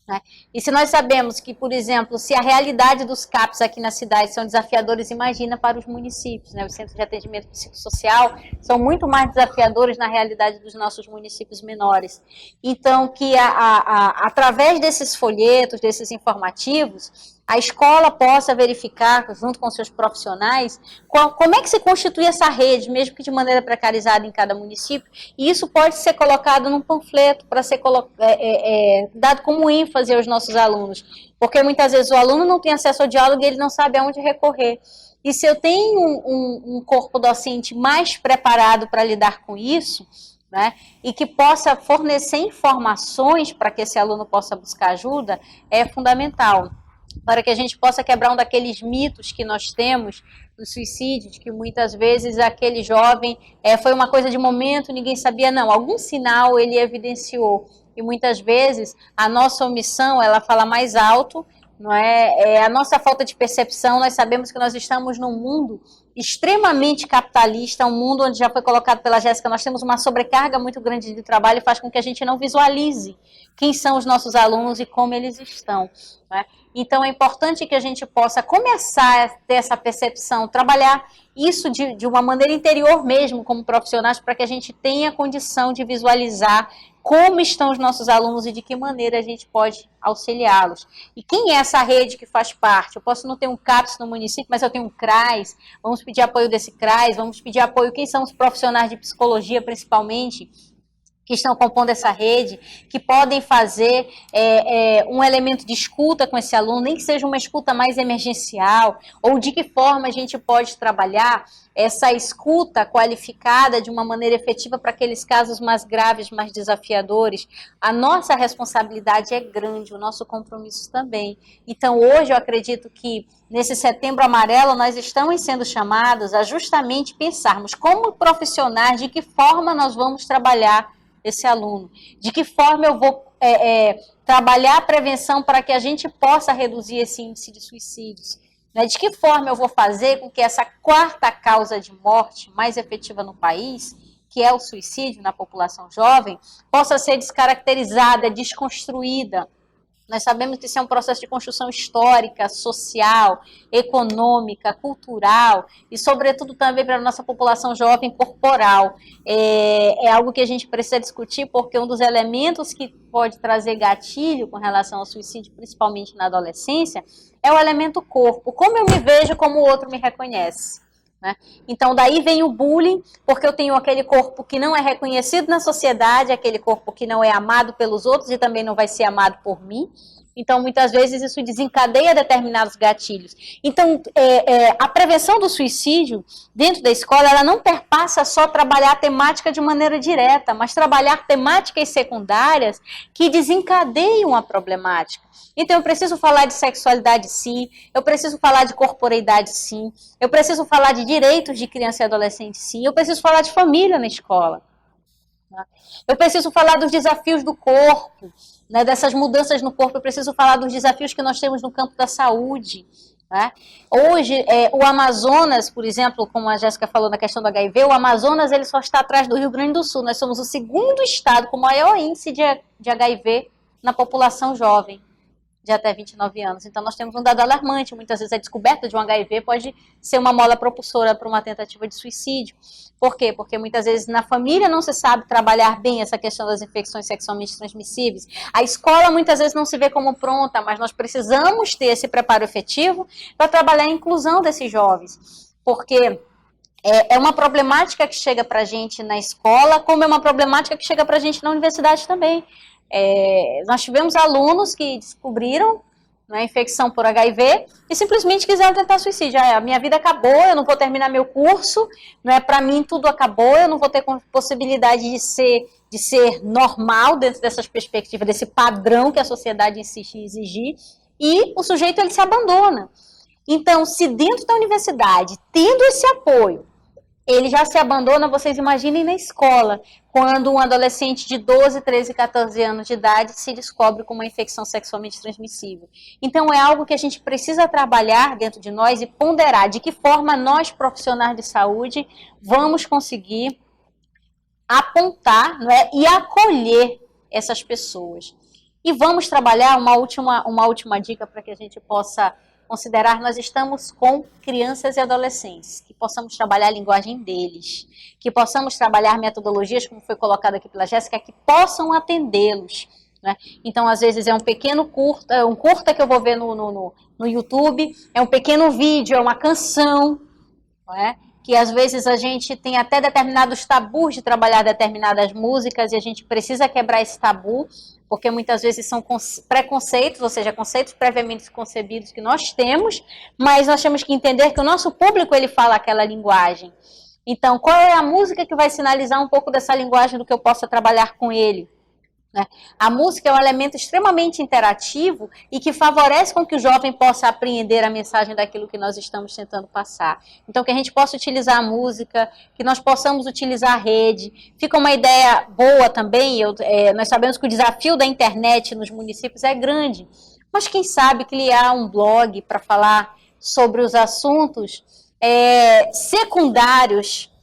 né? E se nós sabemos que, por exemplo, se a realidade dos CAPs aqui na cidade são desafiadores, imagina para os municípios, né? Os centros de atendimento psicossocial são muito mais desafiadores na realidade dos nossos municípios menores. Então, que através desses folhetos, desses informativos, a escola possa verificar, junto com seus profissionais, como é que se constitui essa rede, mesmo que de maneira precarizada em cada município, e isso pode ser colocado num panfleto para ser dado como ênfase aos nossos alunos, porque muitas vezes o aluno não tem acesso ao diálogo e ele não sabe aonde recorrer. E se eu tenho um corpo docente mais preparado para lidar com isso, né, e que possa fornecer informações para que esse aluno possa buscar ajuda, é fundamental, para que a gente possa quebrar um daqueles mitos que nós temos do suicídio, de que muitas vezes aquele jovem foi uma coisa de momento, ninguém sabia, não, algum sinal ele evidenciou, e muitas vezes a nossa omissão, ela fala mais alto, não é? A nossa falta de percepção, nós sabemos que nós estamos num mundo extremamente capitalista, um mundo onde já foi colocado pela Jéssica, nós temos uma sobrecarga muito grande de trabalho e faz com que a gente não visualize quem são os nossos alunos e como eles estão, né? Então é importante que a gente possa começar a ter essa percepção, trabalhar isso de uma maneira interior mesmo, como profissionais, para que a gente tenha condição de visualizar como estão os nossos alunos e de que maneira a gente pode auxiliá-los. E quem é essa rede que faz parte? Eu posso não ter um CAPS no município, mas eu tenho um CRAS, vamos pedir apoio desse CRAS, vamos pedir apoio, quem são os profissionais de psicologia, principalmente, que estão compondo essa rede, que podem fazer um elemento de escuta com esse aluno, nem que seja uma escuta mais emergencial, ou de que forma a gente pode trabalhar essa escuta qualificada de uma maneira efetiva para aqueles casos mais graves, mais desafiadores. A nossa responsabilidade é grande, o nosso compromisso também. Então, hoje eu acredito que nesse Setembro Amarelo nós estamos sendo chamados a justamente pensarmos como profissionais, de que forma nós vamos trabalhar esse aluno, de que forma eu vou trabalhar a prevenção para que a gente possa reduzir esse índice de suicídios, né? De que forma eu vou fazer com que essa quarta causa de morte mais efetiva no país, que é o suicídio na população jovem, possa ser descaracterizada, desconstruída. Nós sabemos que isso é um processo de construção histórica, social, econômica, cultural e, sobretudo, também para a nossa população jovem corporal. É algo que a gente precisa discutir, porque um dos elementos que pode trazer gatilho com relação ao suicídio, principalmente na adolescência, é o elemento corpo. Como eu me vejo, como o outro me reconhece. Né? Então, daí vem o bullying, porque eu tenho aquele corpo que não é reconhecido na sociedade, aquele corpo que não é amado pelos outros e também não vai ser amado por mim. Então, muitas vezes, isso desencadeia determinados gatilhos. Então, a prevenção do suicídio dentro da escola, ela não perpassa só trabalhar a temática de maneira direta, mas trabalhar temáticas secundárias que desencadeiam a problemática. Então, eu preciso falar de sexualidade, sim. Eu preciso falar de corporeidade, sim. Eu preciso falar de direitos de criança e adolescente, sim. Eu preciso falar de família na escola. Eu preciso falar dos desafios do corpo, né, dessas mudanças no corpo. Eu preciso falar dos desafios que nós temos no campo da saúde. Né? Hoje, o Amazonas, por exemplo, como a Jéssica falou na questão do HIV, o Amazonas ele só está atrás do Rio Grande do Sul. Nós somos o segundo estado com maior índice de HIV na população jovem, de até 29 anos. Então, nós temos um dado alarmante. Muitas vezes a descoberta de um HIV pode ser uma mola propulsora para uma tentativa de suicídio. Por quê? Porque muitas vezes na família não se sabe trabalhar bem essa questão das infecções sexualmente transmissíveis. A escola muitas vezes não se vê como pronta, mas nós precisamos ter esse preparo efetivo para trabalhar a inclusão desses jovens. Porque é uma problemática que chega para a gente na escola, como é uma problemática que chega para a gente na universidade também. Nós tivemos alunos que descobriram, né, infecção por HIV e simplesmente quiseram tentar suicídio. A minha vida acabou, eu não vou terminar meu curso, né, para mim tudo acabou, eu não vou ter possibilidade de ser normal dentro dessas perspectivas, desse padrão que a sociedade insiste em exigir, e o sujeito ele se abandona. Então, se dentro da universidade, tendo esse apoio, ele já se abandona, vocês imaginem na escola, quando um adolescente de 12, 13, 14 anos de idade se descobre com uma infecção sexualmente transmissível. Então, é algo que a gente precisa trabalhar dentro de nós e ponderar de que forma nós, profissionais de saúde, vamos conseguir apontar, né, e acolher essas pessoas. E vamos trabalhar uma última dica para que a gente possa considerar, nós estamos com crianças e adolescentes, que possamos trabalhar a linguagem deles, que possamos trabalhar metodologias, como foi colocado aqui pela Jéssica, que possam atendê-los. né? Então, às vezes, é um pequeno curta, um curta que eu vou ver no YouTube, é um pequeno vídeo, é uma canção, não é? Que às vezes a gente tem até determinados tabus de trabalhar determinadas músicas e a gente precisa quebrar esse tabu, porque muitas vezes são preconceitos, ou seja, conceitos previamente concebidos que nós temos, mas nós temos que entender que o nosso público ele fala aquela linguagem. Então, qual é a música que vai sinalizar um pouco dessa linguagem do que eu possa trabalhar com ele? A música é um elemento extremamente interativo e que favorece com que o jovem possa apreender a mensagem daquilo que nós estamos tentando passar. Então, que a gente possa utilizar a música, que nós possamos utilizar a rede. Fica uma ideia boa também, nós sabemos que o desafio da internet nos municípios é grande, mas quem sabe criar um blog para falar sobre os assuntos secundários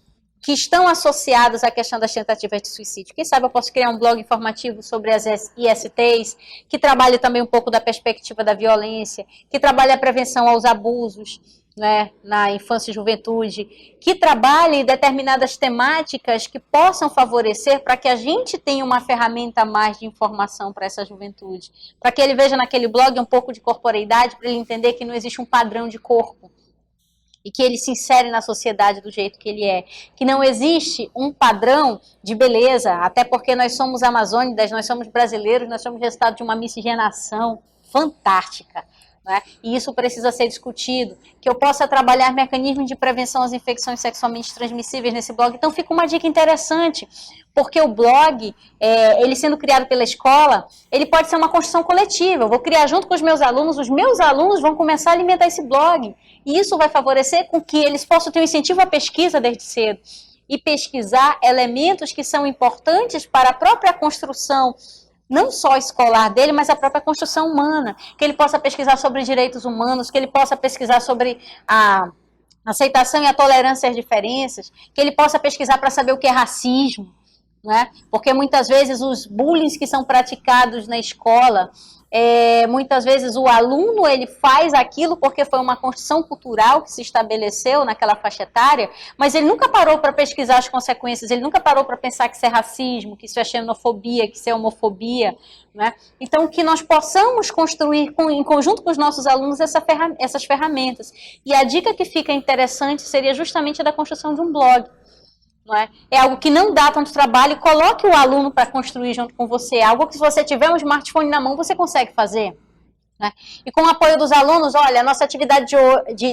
que estão associados à questão das tentativas de suicídio. Quem sabe eu posso criar um blog informativo sobre as ISTs, que trabalhe também um pouco da perspectiva da violência, que trabalhe a prevenção aos abusos, né, na infância e juventude, que trabalhe determinadas temáticas que possam favorecer para que a gente tenha uma ferramenta a mais de informação para essa juventude. Para que ele veja naquele blog um pouco de corporeidade, para ele entender que não existe um padrão de corpo. E que ele se insere na sociedade do jeito que ele é. Que não existe um padrão de beleza, até porque nós somos amazônidas, nós somos brasileiros, nós somos resultado de uma miscigenação fantástica. Né? E isso precisa ser discutido. Que eu possa trabalhar mecanismos de prevenção às infecções sexualmente transmissíveis nesse blog. Então fica uma dica interessante, porque o blog, ele sendo criado pela escola, ele pode ser uma construção coletiva. Eu vou criar junto com os meus alunos vão começar a alimentar esse blog. E isso vai favorecer com que eles possam ter um incentivo à pesquisa desde cedo. E pesquisar elementos que são importantes para a própria construção, não só escolar dele, mas a própria construção humana. Que ele possa pesquisar sobre direitos humanos, que ele possa pesquisar sobre a aceitação e a tolerância às diferenças, que ele possa pesquisar para saber o que é racismo, né? Porque muitas vezes os bullying que são praticados na escola, muitas vezes o aluno ele faz aquilo porque foi uma construção cultural que se estabeleceu naquela faixa etária, mas ele nunca parou para pesquisar as consequências, ele nunca parou para pensar que isso é racismo, que isso é xenofobia, que isso é homofobia, né? Então que nós possamos construir em conjunto com os nossos alunos essas ferramentas. E a dica que fica interessante seria justamente a da construção de um blog. Não é? É algo que não dá tanto trabalho, coloque o aluno para construir junto com você, é algo que se você tiver um smartphone na mão, você consegue fazer. Né? E com o apoio dos alunos, olha, a nossa atividade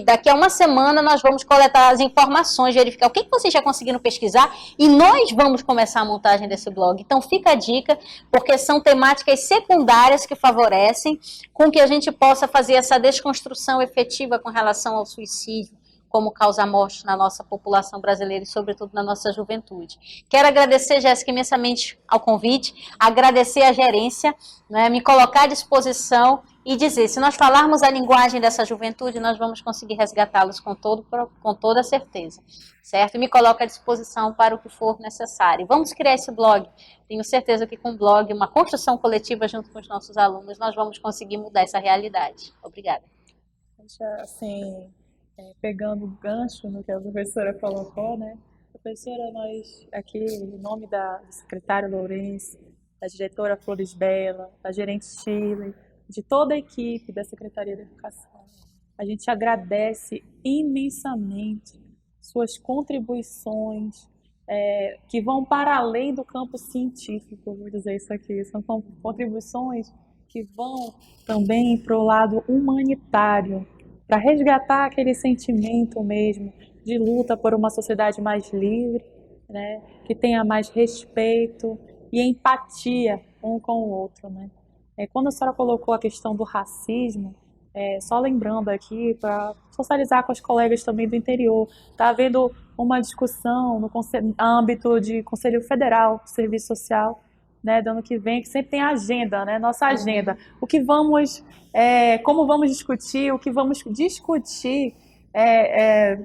daqui a uma semana nós vamos coletar as informações, verificar o que vocês já conseguiram pesquisar e nós vamos começar a montagem desse blog. Então fica a dica, porque são temáticas secundárias que favorecem com que a gente possa fazer essa desconstrução efetiva com relação ao suicídio, como causa morte na nossa população brasileira e, sobretudo, na nossa juventude. Quero agradecer, Jéssica, imensamente ao convite, agradecer a gerência, né, me colocar à disposição e dizer, se nós falarmos a linguagem dessa juventude, nós vamos conseguir resgatá-los com toda certeza, certo? E me coloco à disposição para o que for necessário. Vamos criar esse blog. Tenho certeza que com o blog, uma construção coletiva junto com os nossos alunos, nós vamos conseguir mudar essa realidade. Obrigada. Assim, pegando o gancho no que a professora colocou, né? Professora, nós aqui, em nome da secretária Lourenço, da diretora Flores Bela, da gerente Shirley, de toda a equipe da Secretaria da Educação, a gente agradece imensamente suas contribuições que vão para além do campo científico, vou dizer isso aqui, são contribuições que vão também para o lado humanitário, para resgatar aquele sentimento mesmo de luta por uma sociedade mais livre, né, que tenha mais respeito e empatia um com o outro, né. Quando a senhora colocou a questão do racismo, só lembrando aqui, para socializar com os colegas também do interior, está havendo uma discussão no âmbito de Conselho Federal de Serviço Social, né, do ano que vem, que sempre tem a agenda, né, nossa agenda. O que vamos, como vamos discutir, o que vamos discutir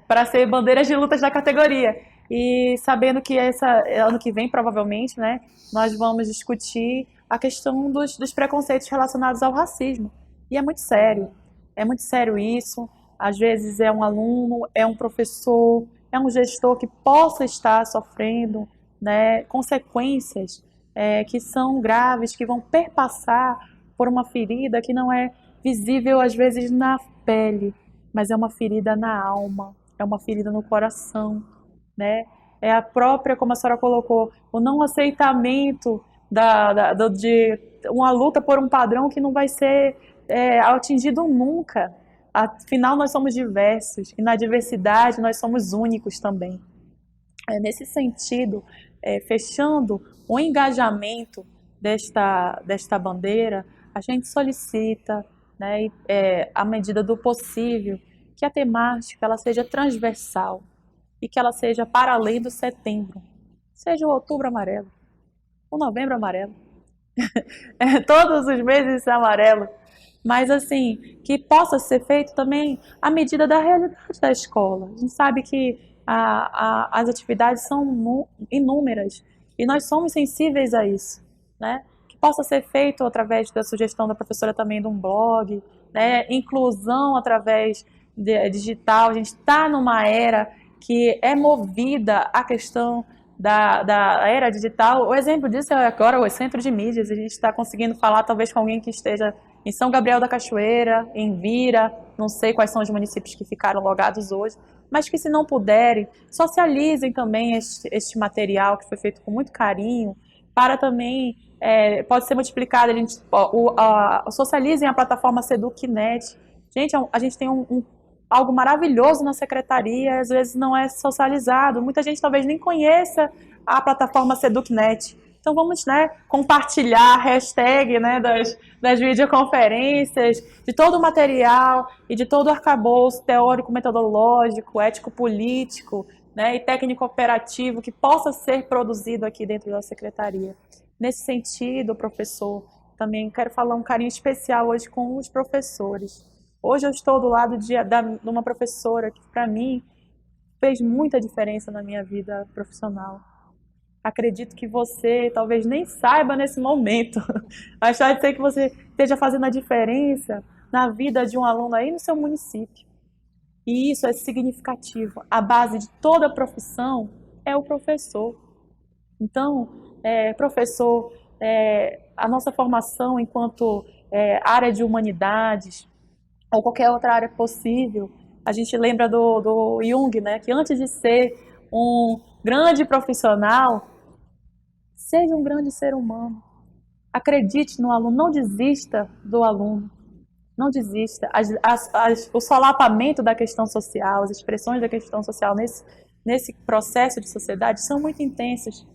para ser bandeiras de lutas da categoria. E sabendo que ano que vem, provavelmente, né, nós vamos discutir a questão dos preconceitos relacionados ao racismo. E é muito sério isso. Às vezes é um aluno, é um professor, é um gestor que possa estar sofrendo, né, consequências que são graves, que vão perpassar por uma ferida que não é visível às vezes na pele, mas é uma ferida na alma, é uma ferida no coração, né? É a própria, como a senhora colocou, o não aceitamento de uma luta por um padrão que não vai ser atingido nunca. Afinal, nós somos diversos e na diversidade nós somos únicos também. Nesse sentido, fechando o engajamento desta bandeira, a gente solicita, né, à medida do possível, que a temática ela seja transversal e que ela seja para além do setembro, seja o outubro amarelo, o novembro amarelo, todos os meses amarelo, mas assim, que possa ser feito também à medida da realidade da escola. A gente sabe que as atividades são inúmeras e nós somos sensíveis a isso, né? Que possa ser feito através da sugestão da professora também de um blog, né? Inclusão através digital. A gente está numa era que é movida a questão da era digital. O exemplo disso é agora o Centro de Mídias. A gente está conseguindo falar talvez com alguém que esteja em São Gabriel da Cachoeira, em Vira, não sei quais são os municípios que ficaram logados hoje, mas que se não puderem, socializem também este material que foi feito com muito carinho, para também, pode ser multiplicado, socializem a plataforma Seducnet. Gente, a gente tem algo maravilhoso na secretaria, às vezes não é socializado, muita gente talvez nem conheça a plataforma Seducnet. Então vamos, né, compartilhar a hashtag, né, das videoconferências, de todo o material e de todo o arcabouço teórico, metodológico, ético-político, né, e técnico-operativo que possa ser produzido aqui dentro da secretaria. Nesse sentido, professor, também quero falar um carinho especial hoje com os professores. Hoje eu estou do lado de uma professora que, para mim, fez muita diferença na minha vida profissional. Acredito que você talvez nem saiba nesse momento, mas pode ser que você esteja fazendo a diferença na vida de um aluno aí no seu município. E isso é significativo. A base de toda a profissão é o professor. Então, professor, a nossa formação enquanto área de humanidades, ou qualquer outra área possível, a gente lembra do Jung, né, que antes de ser um grande profissional, seja um grande ser humano. Acredite no aluno, não desista do aluno. Não desista. O solapamento da questão social, as expressões da questão social nesse processo de sociedade são muito intensas.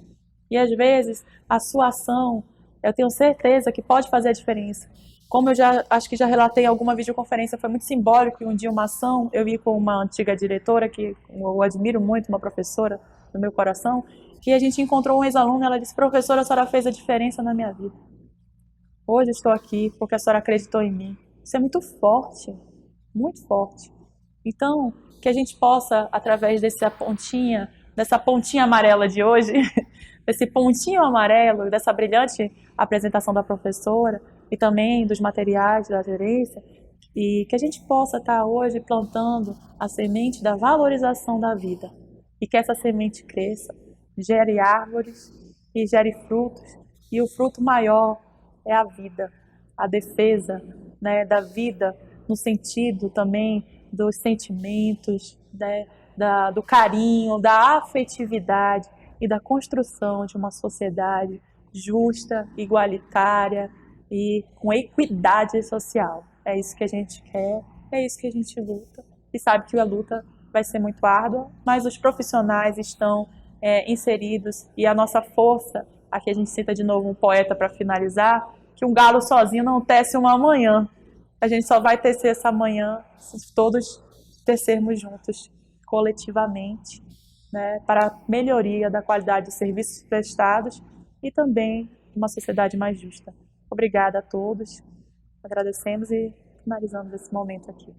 E às vezes a sua ação, eu tenho certeza que pode fazer a diferença. Como eu acho que já relatei em alguma videoconferência, foi muito simbólico, um dia uma ação, eu vi com uma antiga diretora, que eu admiro muito, uma professora do meu coração, que a gente encontrou um ex-aluno, ela disse: professora, a senhora fez a diferença na minha vida. Hoje estou aqui porque a senhora acreditou em mim. Isso é muito forte, muito forte. Então, que a gente possa, através dessa pontinha amarela de hoje, desse pontinho amarelo, dessa brilhante apresentação da professora e também dos materiais da gerência, e que a gente possa estar hoje plantando a semente da valorização da vida e que essa semente cresça, gere árvores e gere frutos, e o fruto maior é a vida, a defesa, né, da vida no sentido também dos sentimentos, né, do carinho, da afetividade e da construção de uma sociedade justa, igualitária e com equidade social. É isso que a gente quer, é isso que a gente luta, e sabe que a luta vai ser muito árdua, mas os profissionais estão inseridos, e a nossa força, aqui a gente cita de novo um poeta para finalizar, que um galo sozinho não tece uma manhã. A gente só vai tecer essa manhã se todos tecermos juntos, coletivamente, né, para a melhoria da qualidade dos serviços prestados e também uma sociedade mais justa. Obrigada a todos, agradecemos e finalizamos esse momento aqui.